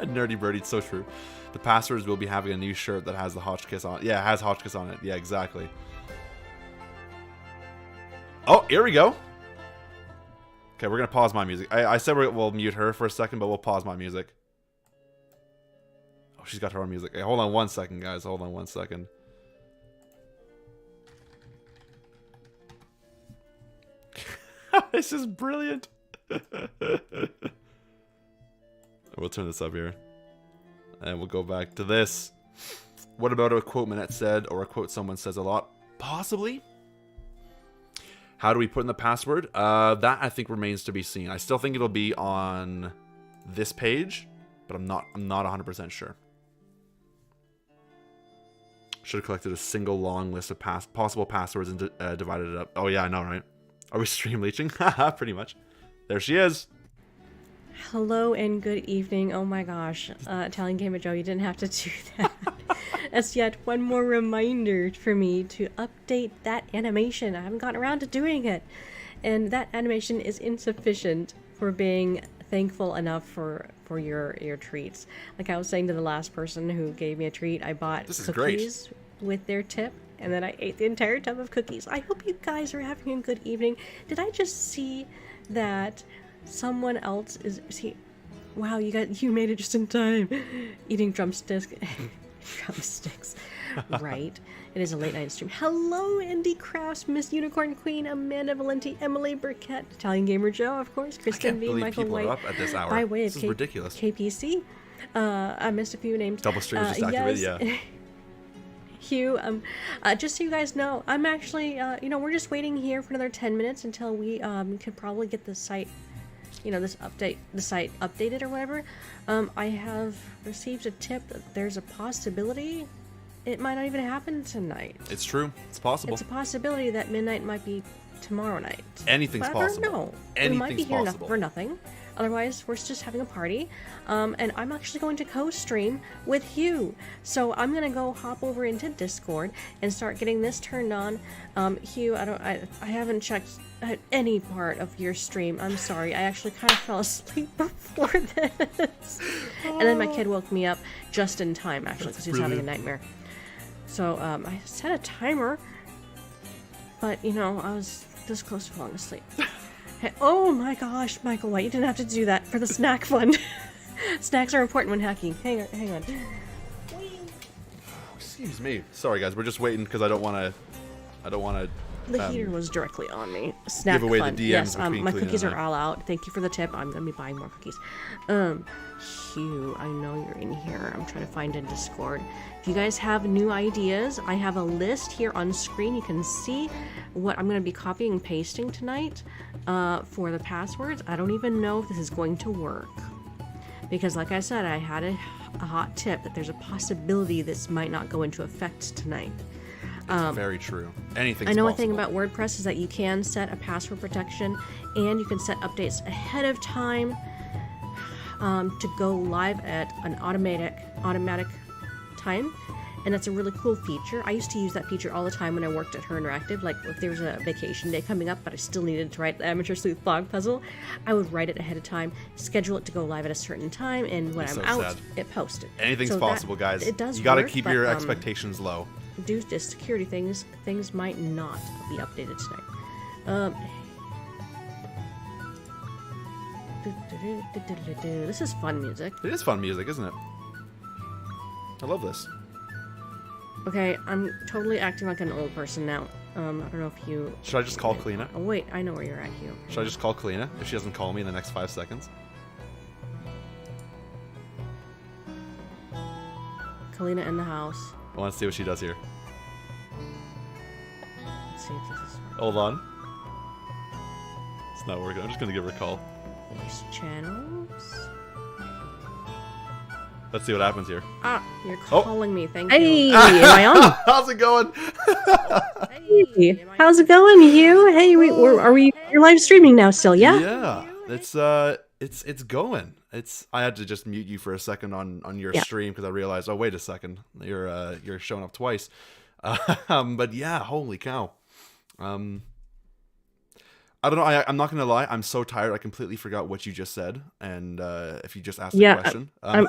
Nerdy birdie, it's so true. The passwords will be having a new shirt that has the Hotchkiss on. Yeah, it has Hotchkiss on it. Yeah, exactly. Oh, here we go. Okay, we're gonna pause my music. I said we'll mute her for a second, but we'll pause my music. Oh, she's got her own music. Hey, hold on 1 second, guys. Hold on 1 second. This is brilliant. We'll turn this up here. And we'll go back to this. What about a quote Minette said, or a quote someone says a lot? Possibly. How do we put in the password? That I think remains to be seen. I still think it'll be on this page, but I'm not 100% sure. Should have collected a single long list of possible passwords and divided it up. Oh yeah, I know, right? Are we stream leeching? Haha, pretty much. There she is. Hello and good evening. Oh my gosh, Italian Gamer Joe, you didn't have to do that. That's yet one more reminder for me to update that animation. I haven't gotten around to doing it. And that animation is insufficient for being thankful enough for your treats. Like I was saying to the last person who gave me a treat, I bought cookies with their tip, and then I ate the entire tub of cookies. I hope you guys are having a good evening. Did I just see that someone else is he? Wow, you made it just in time. Eating drumsticks. Drumsticks. Right. It is a late night stream. Hello, Indie Crafts, Miss Unicorn Queen, Amanda Valenti, Emily Burkett, Italian Gamer Joe, of course, Kristen V, Michael White. Up at this hour. By way of this is ridiculous. KPC. I missed a few names. Double stream just activated, yeah. Hugh, just so you guys know, I'm actually, we're just waiting here for another 10 minutes until we could probably get the site, the site updated or whatever. I have received a tip that there's a possibility it might not even happen tonight. It's true. It's possible. It's a possibility that midnight might be tomorrow night. Anything's possible. No, we might be here for nothing. Otherwise, we're just having a party. And I'm actually going to co-stream with Hugh. So I'm going to go hop over into Discord and start getting this turned on. Hugh, I haven't checked any part of your stream. I'm sorry. I actually kind of fell asleep before this. And then my kid woke me up just in time, actually, because he was having a nightmare. So I set a timer, but, I was this close to falling asleep. Hey, oh my gosh, Michael White, you didn't have to do that for the snack fund. Snacks are important when hacking. Hang on. Excuse me. Sorry, guys. We're just waiting because I don't want to. The heater was directly on me. Snack give away fund. the DMs. Yes, my cookies are all out. Thank you for the tip. I'm gonna be buying more cookies. Hugh, I know you're in here. I'm trying to find a Discord. If you guys have new ideas, I have a list here on screen. You can see what I'm going to be copying and pasting tonight for the passwords. I don't even know if this is going to work. Because like I said, I had a hot tip that there's a possibility this might not go into effect tonight. Very true. Anything's I know possible. a thing about WordPress is that you can set a password protection and you can set updates ahead of time to go live at an automatic time, and that's a really cool feature. I used to use that feature all the time when I worked at Her Interactive. Like if there was a vacation day coming up but I still needed to write the Amateur Sleuth blog puzzle, I would write it ahead of time, schedule it to go live at a certain time, and when I'm out, it posted. Anything's possible, guys. It does. You got to keep your expectations low. Due to security things might not be updated tonight. This is fun music. It is fun music, isn't it? I love this. Okay, I'm totally acting like an old person now. I don't know if you... Should I just call Kalina? Oh, wait, I know where you're at, Hugh. Should I just call Kalina if she doesn't call me in the next 5 seconds? Kalina in the house. I want to see what she does here. Let's see if this is... Hold on. It's not working. I'm just going to give her a call. Voice channels. Let's see what happens here. Ah, you're Oh. calling me. Thank Hey, you. am I on? How's it going? Hey, how's it going, Hugh? Hey, are we? You're live streaming now, still? Yeah. Yeah. It's going. I had to just mute you for a second on your Yeah. stream because I realized, oh wait a second, you're showing up twice. But yeah, holy cow. I don't know. I'm not gonna lie. I'm so tired. I completely forgot what you just said. And if you just asked Yeah, a question, I'm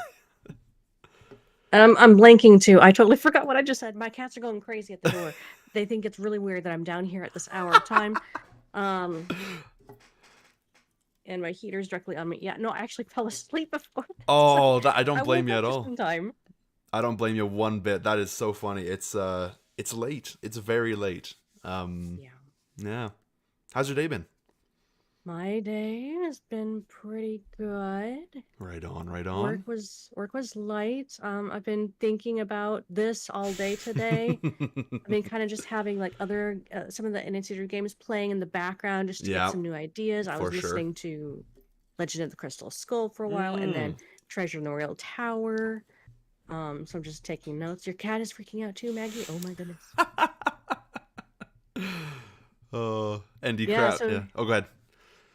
blanking too. I totally forgot what I just said. My cats are going crazy at the door. They think it's really weird that I'm down here at this hour of time. And my heater's directly on me. Yeah, no, I actually fell asleep before. oh, I don't blame woke you at up just all. in time. I don't blame you one bit. That is so funny. It's late. It's very late. Yeah. Yeah. How's your day been? My day has been pretty good. Right on, right on. Work was light. I've been thinking about this all day today. I've been kind of just having like other some of the NDW games playing in the background just to Yeah, get some new ideas. I for was sure. listening to Legend of the Crystal Skull for a while, and then Treasure in the Royal Tower. So I'm just taking notes. Your cat is freaking out too, Maggie. Oh my goodness. ND Yeah, Craft. so- Yeah. Oh, go ahead.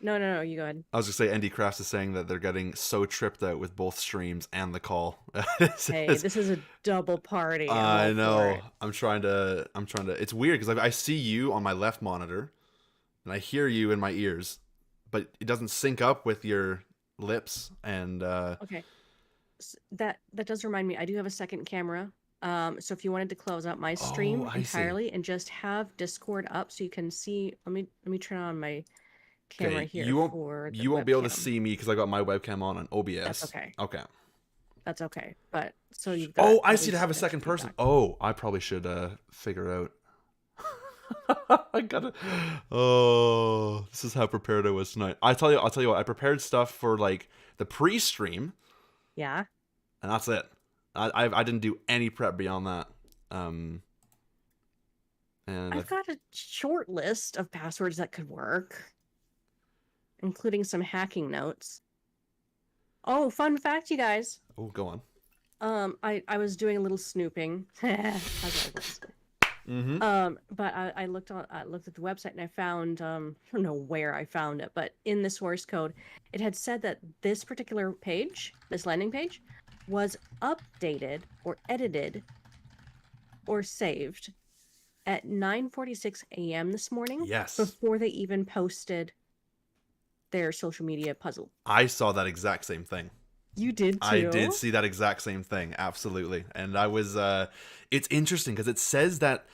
No, you go ahead. I was gonna say ND Crafts is saying that they're getting so tripped out with both streams and the call. Hey, this is a double party. I'm I all for know. it. I'm trying to. It's weird because I see you on my left monitor, and I hear you in my ears, but it doesn't sync up with your lips. And Okay. That does remind me. I do have a second camera. So if you wanted to close out my stream I see. entirely and just have Discord up so you can see, let me turn on my camera okay, here you won't for the you won't be able to webcam. see me because I got my webcam on OBS. That's okay. Okay. That's okay. But so you've got Oh, I at see. To least have a that second person. feedback. Oh, I probably should figure out. I gotta. Oh, this is how prepared I was tonight. I'll tell you what. I prepared stuff for like the pre-stream, Yeah. and that's it. I didn't do any prep beyond that. And I've got a short list of passwords that could work, including some hacking notes. Oh, fun fact, you guys. oh, go on. I was doing a little snooping. But I looked at the website and I found I don't know where I found it, but in the source code, it had said that this particular page, this landing page, was updated or edited or saved at 9:46 a.m. this morning. Yes. Before they even posted their social media puzzle. I saw that exact same thing. You did too. I did see that exact same thing, absolutely. And I was it's interesting because it says that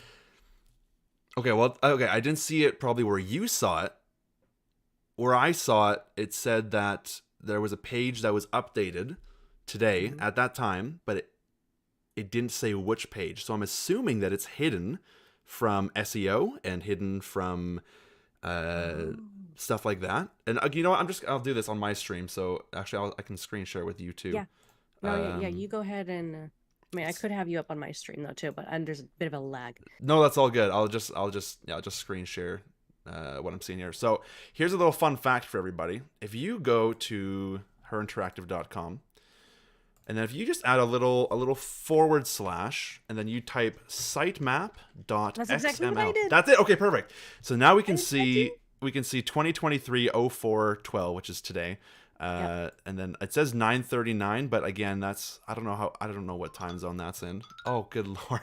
I didn't see it probably where you saw it. Where I saw it, it said that there was a page that was updated today at that time, but it didn't say which page. So I'm assuming that it's hidden from SEO and hidden from stuff like that. And you know what? I'll do this on my stream. So actually, I can screen share with you too. Yeah. No, yeah. You go ahead and. I mean, I could have you up on my stream though too, but there's a bit of a lag. No, that's all good. I'll just screen share what I'm seeing here. So here's a little fun fact for everybody. If you go to herinteractive.com, and then if you just add a little forward slash, and then you type sitemap.xml. That's exactly what I did. That's it. Okay, perfect. So now we can see 2023-04-12, which is today. Yep. And then it says 9:39, but again, I don't know what time zone that's in. Oh, good lord.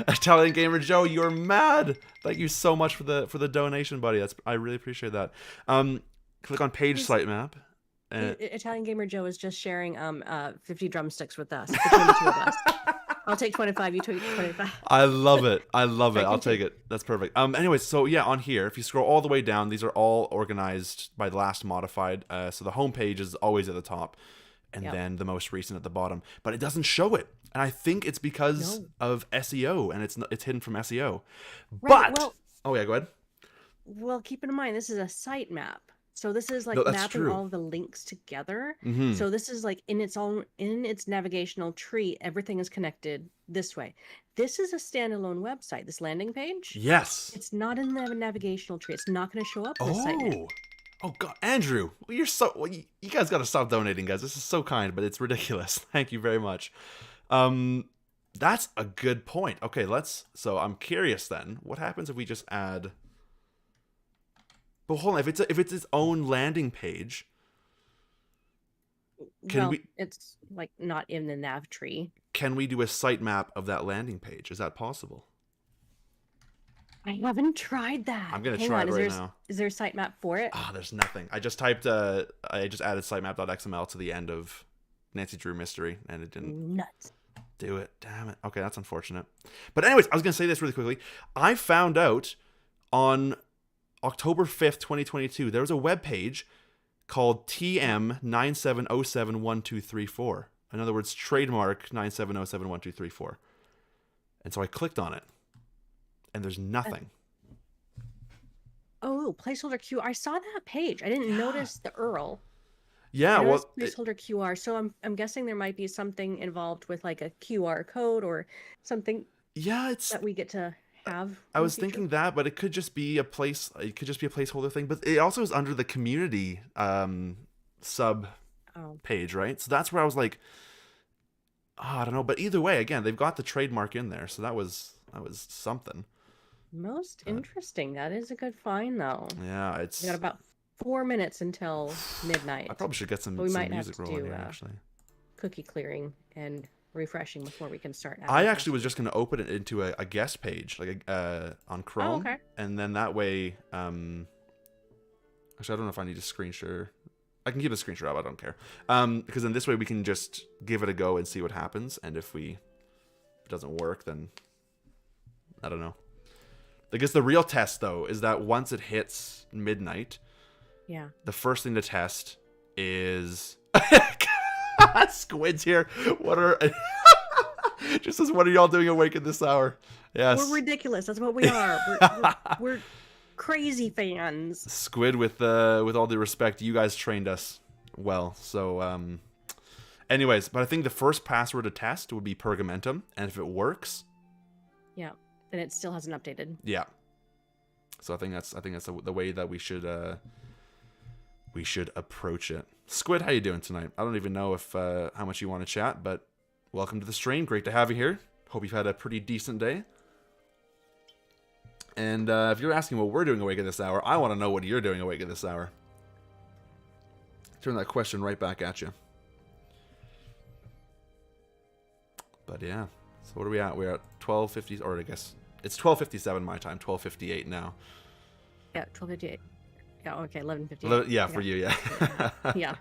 Italian Gamer Joe, you're mad. Thank you so much for the donation, buddy. I really appreciate that. Click on page sitemap. Italian Gamer Joe is just sharing 50 drumsticks with us, between the two of us. I'll take 25, you take 25. I love it. I'll take it. That's perfect. Anyways, so yeah, on here, if you scroll all the way down, these are all organized by the last modified. So the homepage is always at the top, and then the most recent at the bottom. But it doesn't show it. And I think it's because No. of SEO, and it's hidden from SEO. Right, But well- oh yeah, go ahead. Well, keep in mind, this is a sitemap. So this is like No, that's mapping true. all of the links together. Mhm. So this is like in its navigational tree, everything is connected this way. This is a standalone website, this landing page. Yes. It's not in the navigational tree. It's not going to show up in the sitemap. Oh God, Andrew, you're so you guys got to stop donating, guys. This is so kind, but it's ridiculous. Thank you very much. That's a good point. Okay, so I'm curious then. What happens if we just add? But hold on, if it's its own landing page, It's like not in the nav tree. can we do a sitemap of that landing page? Is that possible? I haven't tried that. I'm gonna Hang try on, it right now. Is there a sitemap for it? Ah, there's nothing. I just typed I just added sitemap.xml to the end of Nancy Drew Mystery, and it didn't Nuts. do it. Damn it. Okay, that's unfortunate. But anyways, I was gonna say this really quickly. I found out on October 5th, 2022, there was a web page called TM97071234. In other words, trademark 97071234. And so I clicked on it, and there's nothing. Oh, placeholder QR. I saw that page. I didn't notice the URL. Yeah, I well, noticed placeholder QR. So I'm guessing there might be something involved with like a QR code or something yeah, it's. that we get to have. I in was the future. thinking that, but it could just be a place. It could just be a placeholder thing. But it also is under the community sub page, right? So that's where I was like, I don't know. But either way, again, they've got the trademark in there, so that was something. Most interesting. That is a good find, though. Yeah, it's. We got about 4 minutes until midnight. I probably should get some we might music have to rolling do here, actually. cookie clearing and refreshing before we can start. I actually was just going to open it into a guest page, like on Chrome, okay. and then that way, actually, I don't know if I need a screen share. I can keep a screen share up. I don't care, because then this way we can just give it a go and see what happens. And if it doesn't work, then I don't know. I guess the real test though is that once it hits midnight, Yeah. the first thing to test is Squid's here. What are just says, what are y'all doing awake at this hour? Yes, We're ridiculous. That's what we are. We're crazy fans. Squid, with all due respect, you guys trained us well. So anyways, but I think the first password to test would be Pergamentum, and if it works, Yeah. And it still hasn't updated. yeah. So I think that's the way that we should approach it. Squid, how you doing tonight? I don't even know if how much you want to chat, but welcome to the stream. Great to have you here. Hope you've had a pretty decent day. And if you're asking what we're doing awake at this hour, I want to know what you're doing awake at this hour. Turn that question right back at you. But yeah, so what are we at? We're at 12:50, or I guess it's 12:57 my time. 12:58 now. Yeah, 12:58. Yeah, okay, 11:58. Yeah, for you, yeah. Yeah.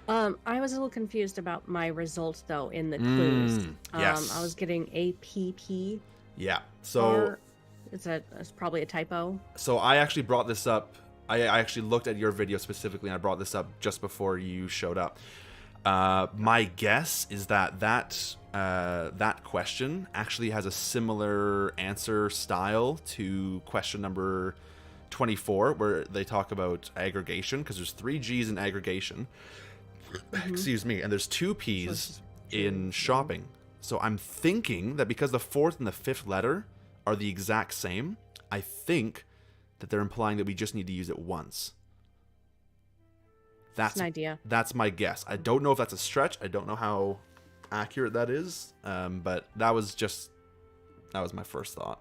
I was a little confused about my results though in the clues. Yes. I was getting APP. Yeah. So It's probably a typo. So I actually brought this up. I actually looked at your video specifically, and I brought this up just before you showed up. My guess is that question actually has a similar answer style to question number 24, where they talk about aggregation, because there's 3 G's in aggregation. Excuse me, and there's 2 P's in shopping. So I'm thinking that because the 4th and the 5th letter are the exact same, I think that they're implying that we just need to use it once. That's an idea. That's my guess. I don't know if that's a stretch. I don't know how accurate that is, but that was my first thought.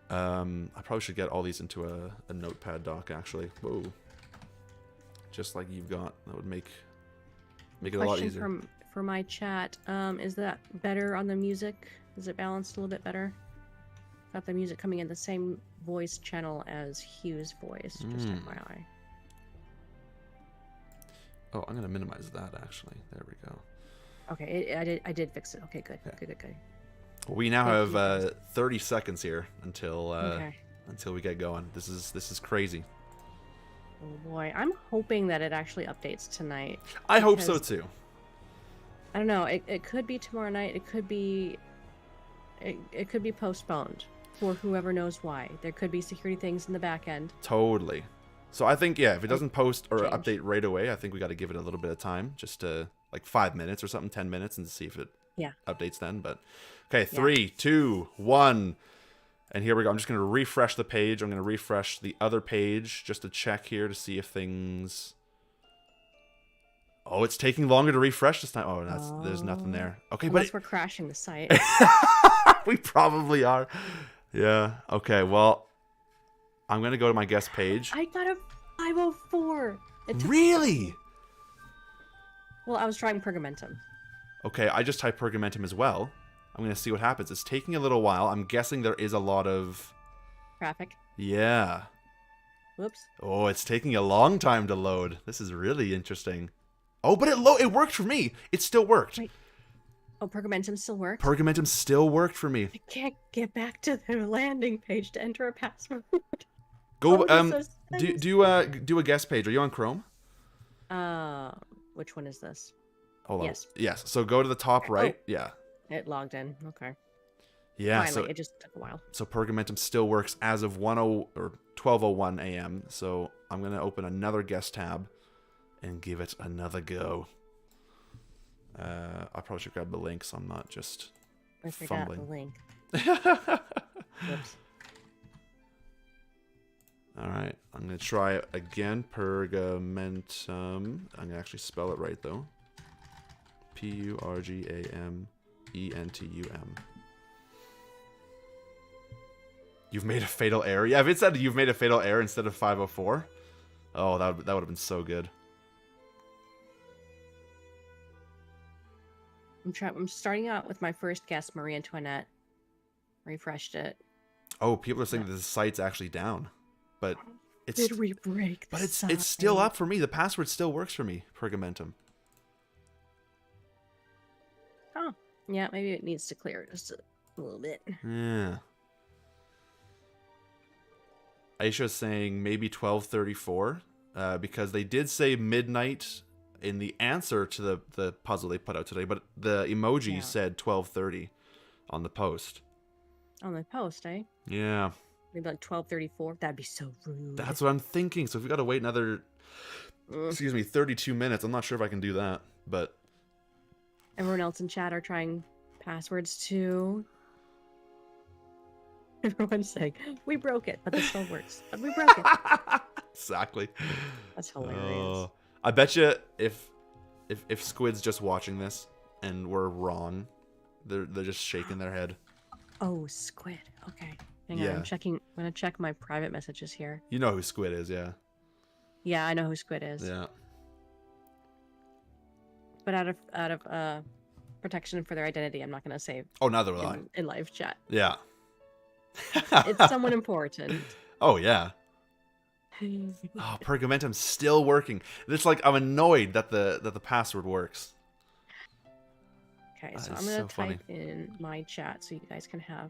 I probably should get all these into a notepad doc, actually. Whoa. Just like you've got. That would make it a lot easier. Question for my chat. Is that better on the music? Is it balanced a little bit better? Got the music coming in the same voice channel as Hugh's voice, just FYI. Oh, I'm gonna minimize that actually. There we go. Okay, I did fix it. Okay, good. Yeah. Good. Well, we now have 30 seconds here until Okay. until we get going. This is crazy. Oh boy, I'm hoping that it actually updates tonight. I hope so Because- too. I don't know. It could be tomorrow night. It could be postponed for whoever knows why. There could be security things in the back end. Totally. So I think, yeah, if it doesn't post or Change. update right away, I think we got to give it a little bit of time, just to like 5 minutes or something, 10 minutes, and see if it updates then. But okay, 3, 2, 1, and here we go. I'm just going to refresh the page. I'm going to refresh the other page just to check here to see if things. Oh, it's taking longer to refresh this time. Oh, there's nothing there. Okay, unless we're crashing the site. We probably are. Yeah. Okay. Well, I'm gonna go to my guest page. I got a 504. Really? Well, I was trying Pergamentum. Okay, I just typed Pergamentum as well. I'm gonna see what happens. It's taking a little while. I'm guessing there is a lot of Traffic. Yeah. Whoops. Oh, it's taking a long time to load. This is really interesting. Oh, but it worked for me. It still worked. Wait. Oh, Pergamentum still works? Pergamentum still worked for me. I can't get back to the landing page to enter a password. Go So do a guest page. Are you on Chrome? which one is this? Hold on. Yes. Yes. So go to the top right. Oh. Yeah. It logged in. Okay. Yeah. Finally, So it just took a while. So Pergamentum still works as of 12:01 a.m. So I'm gonna open another guest tab and give it another go. I probably should grab the link so I'm not just I forgot fumbling. the link. Whoops. All right, I'm gonna try it again. Pergamentum. I'm gonna actually spell it right though. Purgamentum. You've made a fatal error. Yeah, if it said you've made a fatal error instead of 504, oh, that would have been so good. I'm starting out with my first guest, Marie Antoinette. Refreshed it. Oh, people are saying that the site's actually down, but it's Did we break? but it's still up for me. The password still works for me. Pergamentum. Oh, yeah. Maybe it needs to clear just a little bit. Yeah. Aisha's saying maybe 12:34, because they did say midnight in the answer to the puzzle they put out today, but the emoji said 12:30 on the post. On the post, eh? Yeah. Maybe like 12:34. That'd be so rude. That's what I'm thinking. So if we got to wait another, 32 minutes, I'm not sure if I can do that, but Everyone else in chat are trying passwords too. Everyone's saying, we broke it, but this still works. But we broke it. Exactly. That's hilarious. I bet you if Squid's just watching this and we're wrong, they're just shaking their head. Oh, Squid. Okay. Hang on. I'm gonna check my private messages here. You know who Squid is, yeah. Yeah, I know who Squid is. Yeah. But out of protection for their identity, I'm not gonna say Oh, neither will I. in live chat. Yeah. It's someone important. Oh yeah. Oh, Pergamentum's still working. It's like I'm annoyed that the password works. Okay, That so is I'm gonna so funny. type in my chat so you guys can have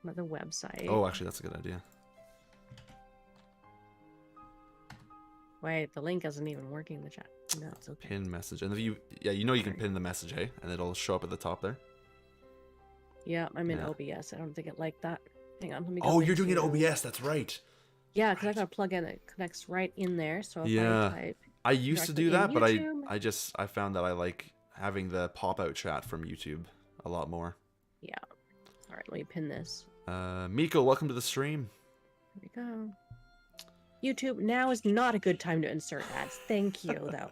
the website. Oh, actually, that's a good idea. Wait, the link isn't even working in the chat. No, it's okay. Pin message, and if you can pin the message, hey, and it'll show up at the top there. Yeah, I'm in Yeah. OBS. I don't think it liked that. Hang on, let me go Oh, you're doing it into- OBS. That's right. Yeah, because I got a plug-in that connects right in there. So if Yeah. I type, I used to do directly that, in but YouTube. I found that I like having the pop-out chat from YouTube a lot more. yeah. All right, let me pin this. Miko, welcome to the stream. Here we go. YouTube, now is not a good time to insert ads. Thank you, though.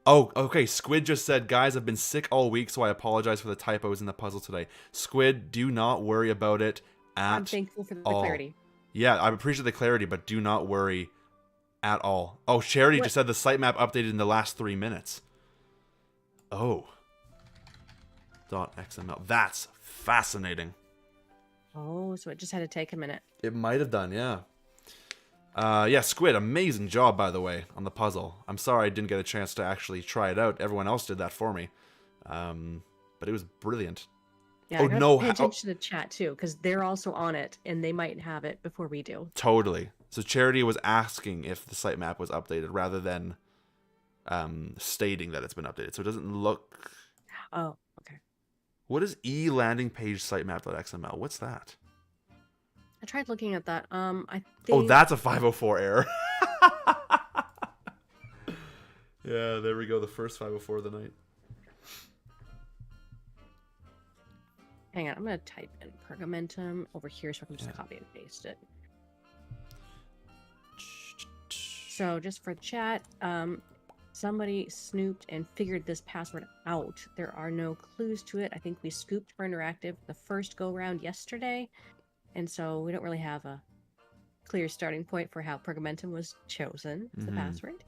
Oh, okay. Squid just said, guys, I've been sick all week, so I apologize for the typos in the puzzle today. Squid, do not worry about it at I'm thankful for the all. clarity. Yeah, I appreciate the clarity, but do not worry at all. Oh, Charity What? just said the sitemap updated in the last 3 minutes. Oh. .xml. That's fascinating. Oh, so it just had to take a minute. It might have done, yeah. Yeah, Squid, amazing job, by the way, on the puzzle. I'm sorry I didn't get a chance to actually try it out. Everyone else did that for me. But it was brilliant. Yeah, Oh, I gotta no, pay how- attention to chat too, because they're also on it, and they might have it before we do. Totally. So Charity was asking if the sitemap was updated rather than stating that it's been updated. So it doesn't look. Oh, okay. What is landing page sitemap.xml? What's that? I tried looking at that. I think. Oh, that's a 504 error. Yeah, there we go. The first 504 of the night. Hang on, I'm gonna type in Pergamentum over here so I can just copy and paste it. So just for chat, somebody snooped and figured this password out. There are no clues to it. I think we scooped for interactive the first go round yesterday, and so we don't really have a clear starting point for how Pergamentum was chosen as the password.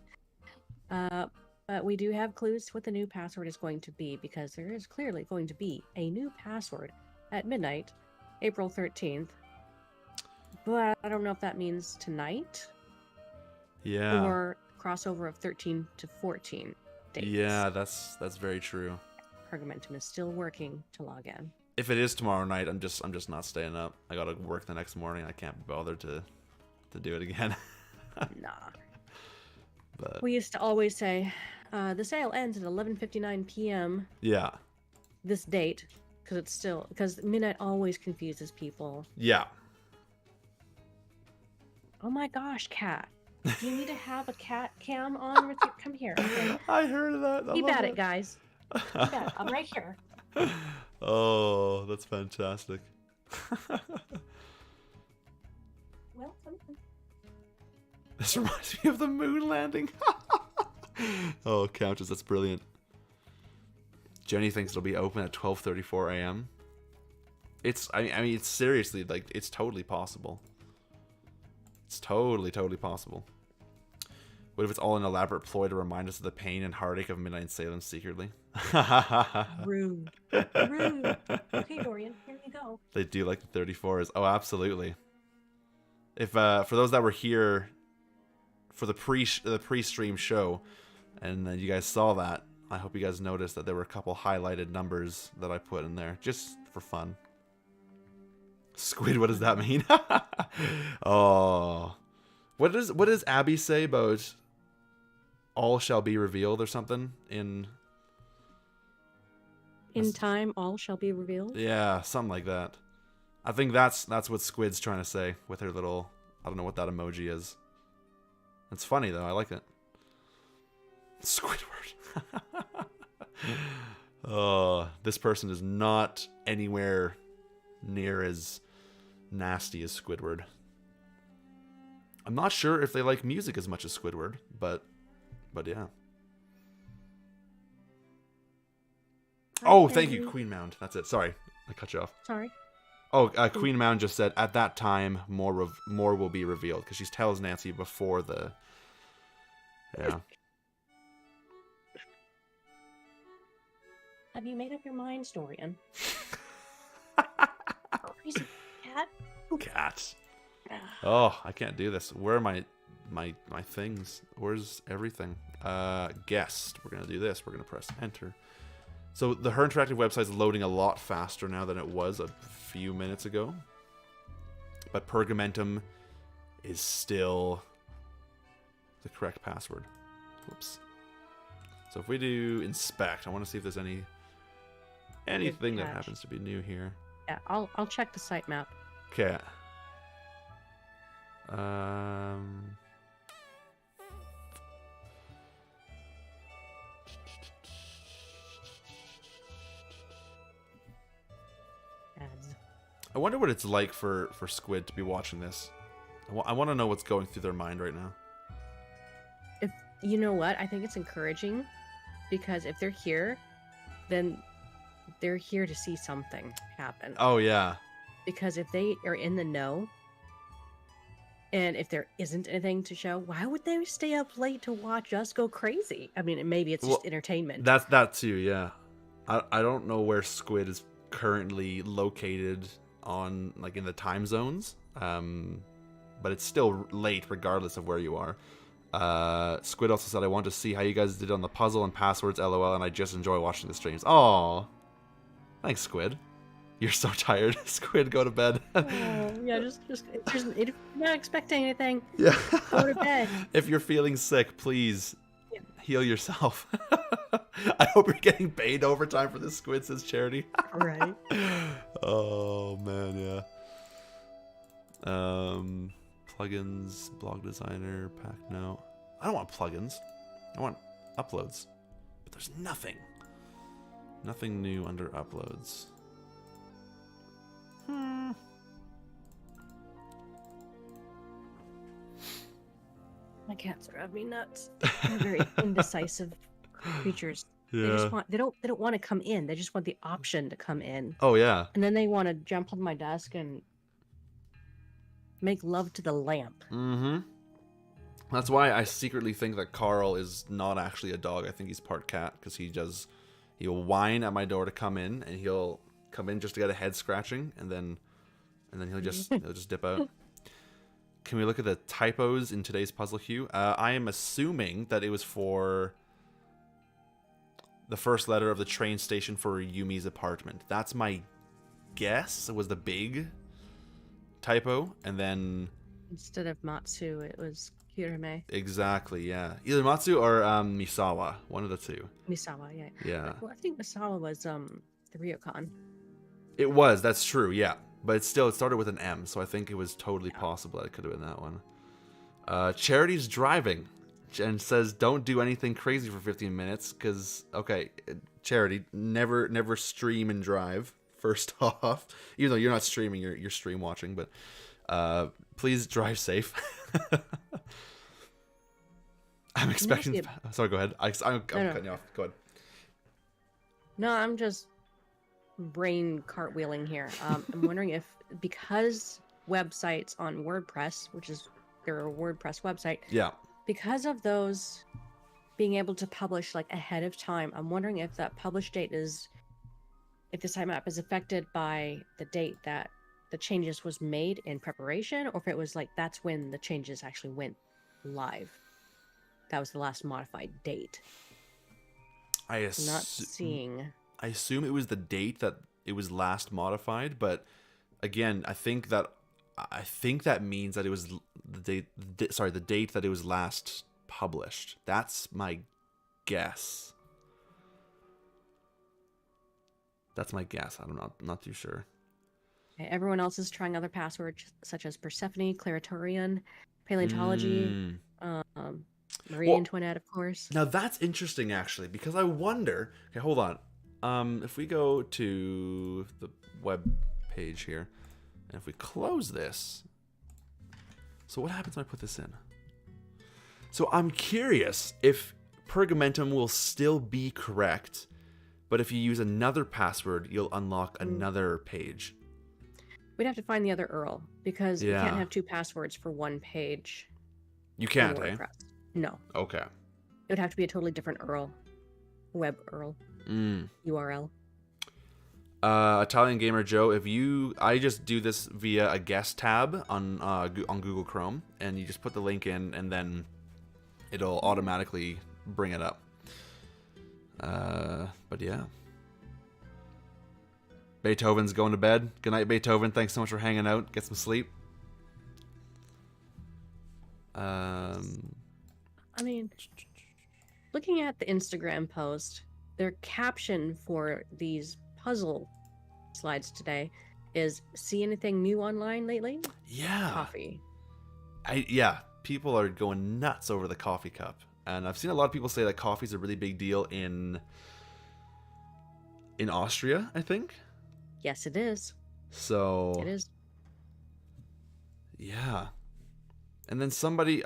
But we do have clues to what the new password is going to be, because there is clearly going to be a new password at midnight, April 13th. But I don't know if that means tonight. Yeah. Or crossover of 13 to 14 dates. Yeah, that's very true. Pergamentum is still working to log in. If it is tomorrow night, I'm just not staying up. I gotta work the next morning. I can't be bothered to do it again. Nah. But We used to always say, the sale ends at 11:59 p.m. yeah. this date, because midnight always confuses people. Yeah. Oh my gosh, cat. Do you need to have a cat cam on with you? Come here. Okay. I heard of that. Keep at it, guys. Keep at it. I'm right here. Oh, that's fantastic. Welcome. This reminds me of the moon landing. Oh, Countess, that's brilliant. Jenny thinks it'll be open at 12:34 a.m. I mean, it's seriously, like, it's totally possible. It's totally possible. What if it's all an elaborate ploy to remind us of the pain and heartache of Midnight Salem secretly? Rude. Rude. Okay, Dorian, here you go. They do like the 34s. Oh, absolutely. If for those that were here for the pre-stream show, and then you guys saw that, I hope you guys noticed that there were a couple highlighted numbers that I put in there just for fun. Squid, what does that mean? Oh, what does Abby say about all shall be revealed or something in time all shall be revealed? Yeah, something like that. I think that's what Squid's trying to say with her little, I don't know what that emoji is. It's funny though, I like it. Squidward. Oh, this person is not anywhere near as nasty as Squidward. I'm not sure if they like music as much as Squidward, but yeah. Oh, thank you, Queen Mound. That's it. Sorry, I cut you off. Sorry. Oh, Queen Mound just said, at that time, more will be revealed. Because she tells Nancy before the... Yeah. Have you made up your mind, Dorian? Crazy cat. Cats. Oh, I can't do this. Where are my things? Where's everything? Guest. We're going to do this. We're going to press enter. So the Her Interactive website is loading a lot faster now than it was a few minutes ago. But Pergamentum is still the correct password. Whoops. So if we do inspect, I want to see if there's anything that happens to be new here. Yeah, I'll check the sitemap. Okay. Ads. I wonder what it's like for Squid to be watching this. I want to know what's going through their mind right now. If you know what, I think it's encouraging, because if they're here, then they're here to see something happen. Oh yeah. Because if they are in the know, and if there isn't anything to show, why would they stay up late to watch us go crazy? I mean, maybe it's just entertainment. That's that too, yeah. I don't know where Squid is currently located on, like, in the time zones. But it's still late regardless of where you are. Squid also said, I want to see how you guys did on the puzzle and passwords, lol, and I just enjoy watching the streams. Aw. Thanks, Squid. You're so tired. Squid, go to bed. Oh, yeah, just if you're not expecting anything. Yeah. Go to bed. If you're feeling sick, please heal yourself. I hope you're getting paid overtime for this squid, says Charity. Right. Oh man, yeah. Plugins, blog designer, pack no. I don't want plugins. I want uploads. But there's nothing. Nothing new under uploads. My cats drive me nuts. They're very indecisive creatures. Yeah. They don't want to come in. They just want the option to come in. Oh yeah. And then they want to jump on my desk and make love to the lamp. Mm-hmm. That's why I secretly think that Carl is not actually a dog. I think he's part cat because he'll whine at my door to come in, and he'll come in just to get a head scratching, and then he'll just dip out. Can we look at the typos in today's puzzle, Hugh? I am assuming that it was for the first letter of the train station for Yumi's apartment. That's my guess. It was the big typo, and then Instead of Matsu, it was Kirame. exactly, yeah, either Matsu or Misawa, one of the two. Misawa, yeah. Yeah, Well, I think Misawa was the Ryokan. it was. That's true. Yeah, but it started with an M, so I think it was totally possible that it could have been that one. Charity's driving and says, "Don't do anything crazy for 15 minutes," because Charity, never stream and drive. First off, even though you're not streaming, you're stream watching, but please drive safe. I'm expecting. Sorry, go ahead. I'm cutting you off. Go ahead. No, I'm just brain cartwheeling here. I'm wondering if because websites on WordPress, which is their WordPress website, Yeah. because of those being able to publish like ahead of time, I'm wondering if that publish date is, if the sitemap is affected by the date that the changes was made in preparation, or if it was like that's when the changes actually went live. That was the last modified date. I Not seeing. I assume it was the date that it was last modified, but again, I think that means that it was the date that it was last published. That's my guess. I'm not too sure. Okay, everyone else is trying other passwords such as Persephone, Claratorian, Paleontology, Marie Antoinette, of course. Now that's interesting, actually, because I wonder. Okay, hold on. If we go to the web page here, and if we close this, so what happens when I put this in? So I'm curious if Pergamentum will still be correct, but if you use another password, you'll unlock another page. We'd have to find the other URL because you Yeah. can't have two passwords for one page. You in can't, eh? WordPress. No. Okay. It would have to be a totally different URL. Web URL. URL. Italian Gamer Joe, I just do this via a guest tab on Google Chrome, and you just put the link in, and then it'll automatically bring it up. But yeah. Beethoven's going to bed. Good night, Beethoven. Thanks so much for hanging out. Get some sleep. I mean, looking at the Instagram post, their caption for these puzzle slides today is, "See anything new online lately?" Yeah. Coffee. People are going nuts over the coffee cup. And I've seen a lot of people say that coffee is a really big deal in Austria, I think. Yes, it is. So It is. yeah. And then somebody,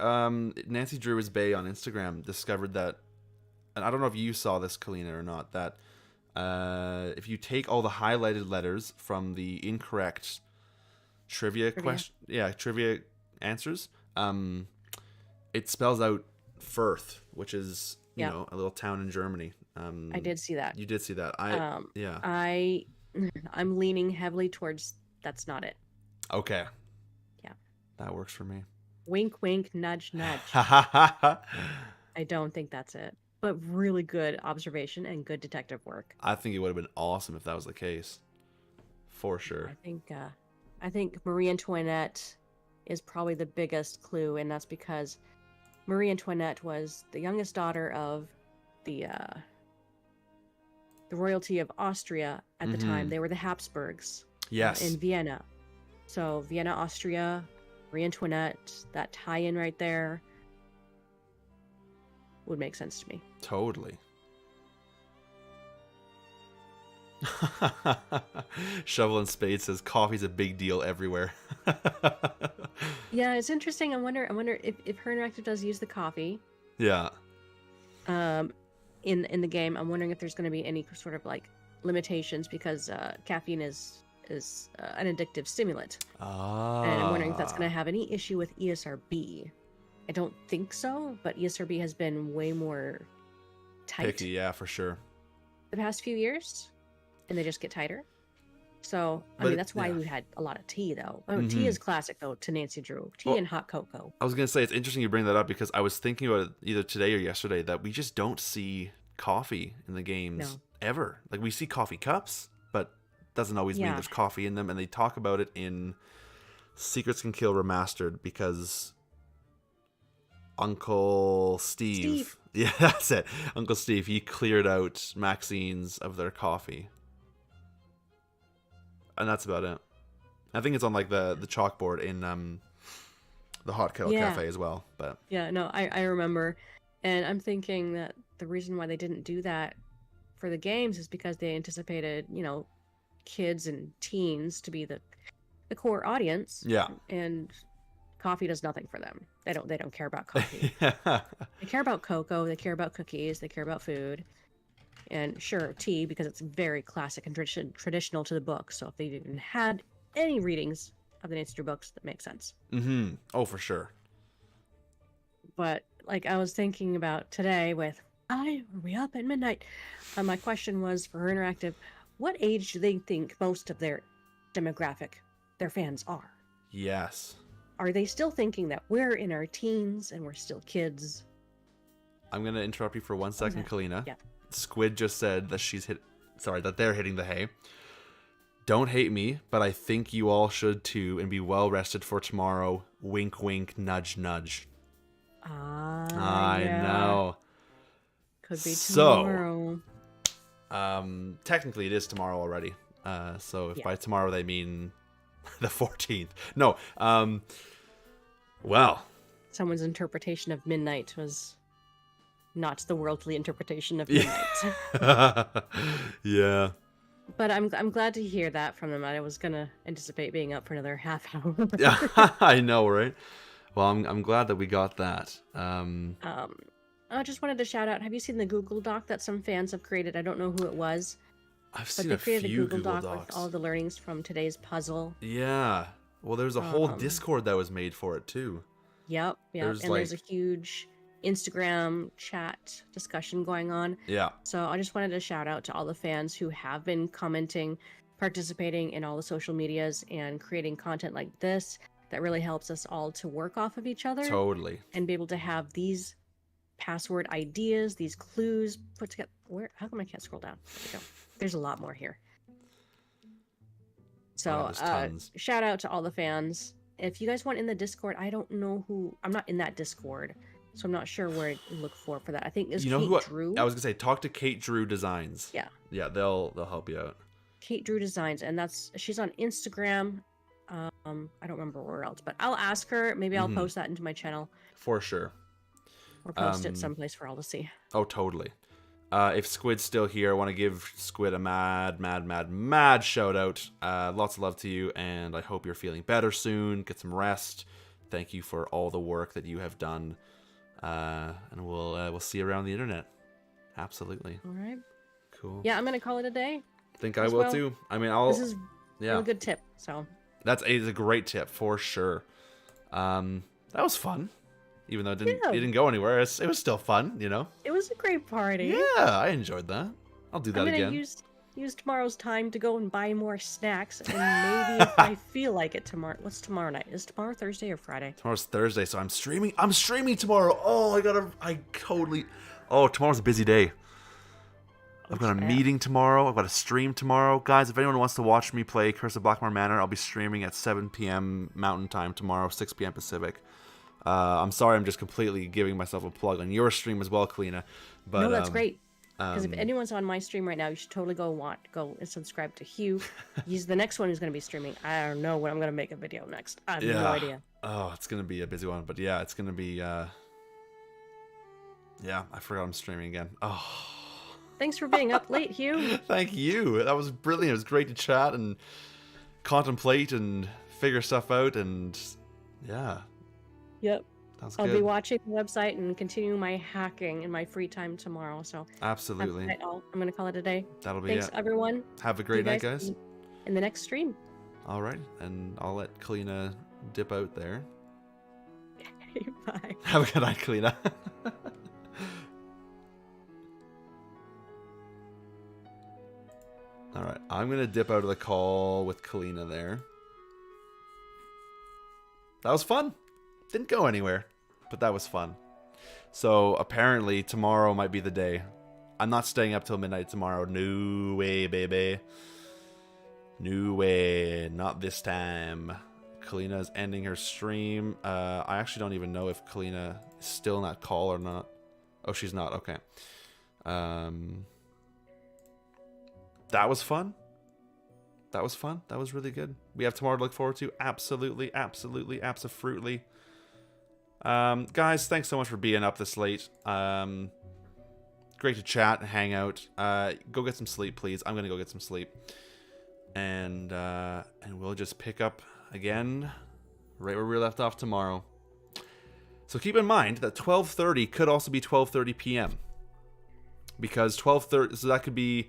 Nancy Drew Bay on Instagram discovered that, and I don't know if you saw this, Kalina, or not, that if you take all the highlighted letters from the incorrect trivia answers, it spells out Firth, which is you know, a little town in Germany. I did see that. You did see that. I'm leaning heavily towards that's not it. Okay. Yeah. That works for me. Wink, wink, nudge, nudge. I don't think that's it. But really good observation and good detective work. I think it would have been awesome if that was the case. For sure. I think Marie Antoinette is probably the biggest clue, and that's because Marie Antoinette was the youngest daughter of the royalty of Austria at the time. They were the Habsburgs. Yes. In Vienna. So Vienna, Austria, Marie Antoinette, that tie-in right there would make sense to me. Totally. Shovel and Spade says coffee's a big deal everywhere. Yeah, it's interesting. I wonder if Her Interactive does use the coffee. Yeah. In the game, I'm wondering if there's going to be any sort of like limitations because caffeine is an addictive stimulant. Ah. And I'm wondering if that's going to have any issue with ESRB. I don't think so, but ESRB has been way more tight. Picky, yeah, for sure. The past few years, and they just get tighter. So, I But mean, that's why we've had a lot of tea, though. Tea is classic, though, to Nancy Drew. Tea and hot cocoa. I was going to say, it's interesting you bring that up because I was thinking about it either today or yesterday that we just don't see coffee in the games ever. Like, we see coffee cups, but doesn't always mean there's coffee in them. And they talk about it in Secrets Can Kill Remastered because Uncle Steve. Yeah, that's it. Uncle Steve, he cleared out Maxine's of their coffee. And that's about it. I think it's on like the chalkboard in the Hot Kettle Cafe as well. But yeah, no, I remember. And I'm thinking that the reason why they didn't do that for the games is because they anticipated, kids and teens to be the core audience. Yeah. And coffee does nothing for them. They don't care about coffee. yeah. They care about cocoa, they care about cookies, they care about food. And sure, tea, because it's very classic and traditional to the book. So if they've even had any readings of the Nancy Drew books, that makes sense. Mm-hmm. Oh, for sure. But like I was thinking about today with, are we up at midnight? My question was for Her Interactive, what age do they think most of their demographic, their fans are? Yes. Are they still thinking that we're in our teens and we're still kids? I'm going to interrupt you for 1 second, Kalina. Yeah. Squid just said that that they're hitting the hay. Don't hate me, but I think you all should too and be well rested for tomorrow. Wink, wink, nudge, nudge. I know. Could be tomorrow. So, technically it is tomorrow already. So if by tomorrow they mean the 14th. No. Well. Someone's interpretation of midnight was not the worldly interpretation of midnight. Yeah. But I'm glad to hear that from them. I was gonna anticipate being up for another half hour. I know, right? Well, I'm glad that we got that. I just wanted to shout out. Have you seen the Google Doc that some fans have created? I don't know who it was. I've seen a few Google Docs with all the learnings from today's puzzle. Yeah. Well, there's a whole Discord that was made for it too. Yep. There's a huge Instagram chat discussion going on. Yeah. So I just wanted to shout out to all the fans who have been commenting, participating in all the social medias, and creating content like this that really helps us all to work off of each other. Totally. And be able to have these password ideas, these clues put together. How come I can't scroll down? There we go. There's a lot more here. So shout out to all the fans. If you guys want in the Discord, I don't know who. I'm not in that Discord, so I'm not sure where to look for that. I think it's Kate Drew. I was gonna say, talk to Kate Drew Designs. Yeah. Yeah, they'll help you out. Kate Drew Designs, and she's on Instagram. I don't remember where else, but I'll ask her. Maybe I'll post that into my channel. For sure. Or post it someplace for all to see. Oh, totally. If Squid's still here, I want to give Squid a mad shout out. Lots of love to you, and I hope you're feeling better soon. Get some rest. Thank you for all the work that you have done. And we'll see you around the internet. Absolutely. All right. Cool. Yeah, I'm gonna call it a day. Think I will too. I mean, This is a good tip. So that's a great tip for sure. That was fun. Even though it didn't go anywhere, it was still fun, It was a great party. Yeah, I enjoyed that. I'll do that again. I'm gonna use tomorrow's time to go and buy more snacks, and maybe if I feel like it tomorrow. What's tomorrow night? Is tomorrow Thursday or Friday? Tomorrow's Thursday, so I'm streaming. I'm streaming tomorrow. Oh, tomorrow's a busy day. I've got a meeting tomorrow. I've got a stream tomorrow. Guys, if anyone wants to watch me play Curse of Blackmore Manor, I'll be streaming at 7 p.m. Mountain Time tomorrow, 6 p.m. Pacific. I'm sorry, I'm just completely giving myself a plug on your stream as well, Kalina. But No, that's great. Because if anyone's on my stream right now, you should totally go and subscribe to Hugh. He's the next one who's going to be streaming. I don't know when I'm going to make a video next. I have no idea. Oh, it's going to be a busy one. But yeah, it's going to be... yeah, I forgot I'm streaming again. Oh. Thanks for being up late, Hugh. Thank you. That was brilliant. It was great to chat and contemplate and figure stuff out. And yeah. Yep. I'll be watching the website and continuing my hacking in my free time tomorrow. So absolutely, I'm gonna call it a day. That'll be Thanks, everyone. Have a great night, guys. In the next stream. All right, and I'll let Kalina dip out there. Bye. Have a good night, Kalina. All right, I'm gonna dip out of the call with Kalina there. That was fun. Didn't go anywhere, but that was fun. So apparently tomorrow might be the day. I'm not staying up till midnight tomorrow. No way, baby. No way. Not this time. Kalina is ending her stream. I actually don't even know if Kalina is still in that call or not. Oh, she's not. Okay. That was fun. That was fun. That was really good. We have tomorrow to look forward to. Absolutely, absolutely, absolutely. Guys, thanks so much for being up this late. Great to chat and hang out. Go get some sleep, please. I'm gonna go get some sleep, and we'll just pick up again right where we left off tomorrow. So keep in mind that 12:30 could also be 12:30 p.m. because 12:30, so that could be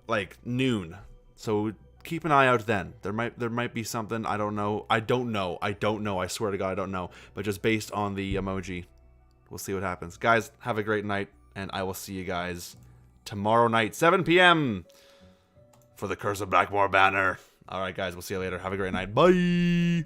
like noon. So keep an eye out then. There might be something. I don't know. I swear to God, I don't know. But just based on the emoji, we'll see what happens. Guys, have a great night, and I will see you guys tomorrow night, 7 p.m. for the Curse of Blackmore banner. All right, guys, we'll see you later. Have a great night. Bye.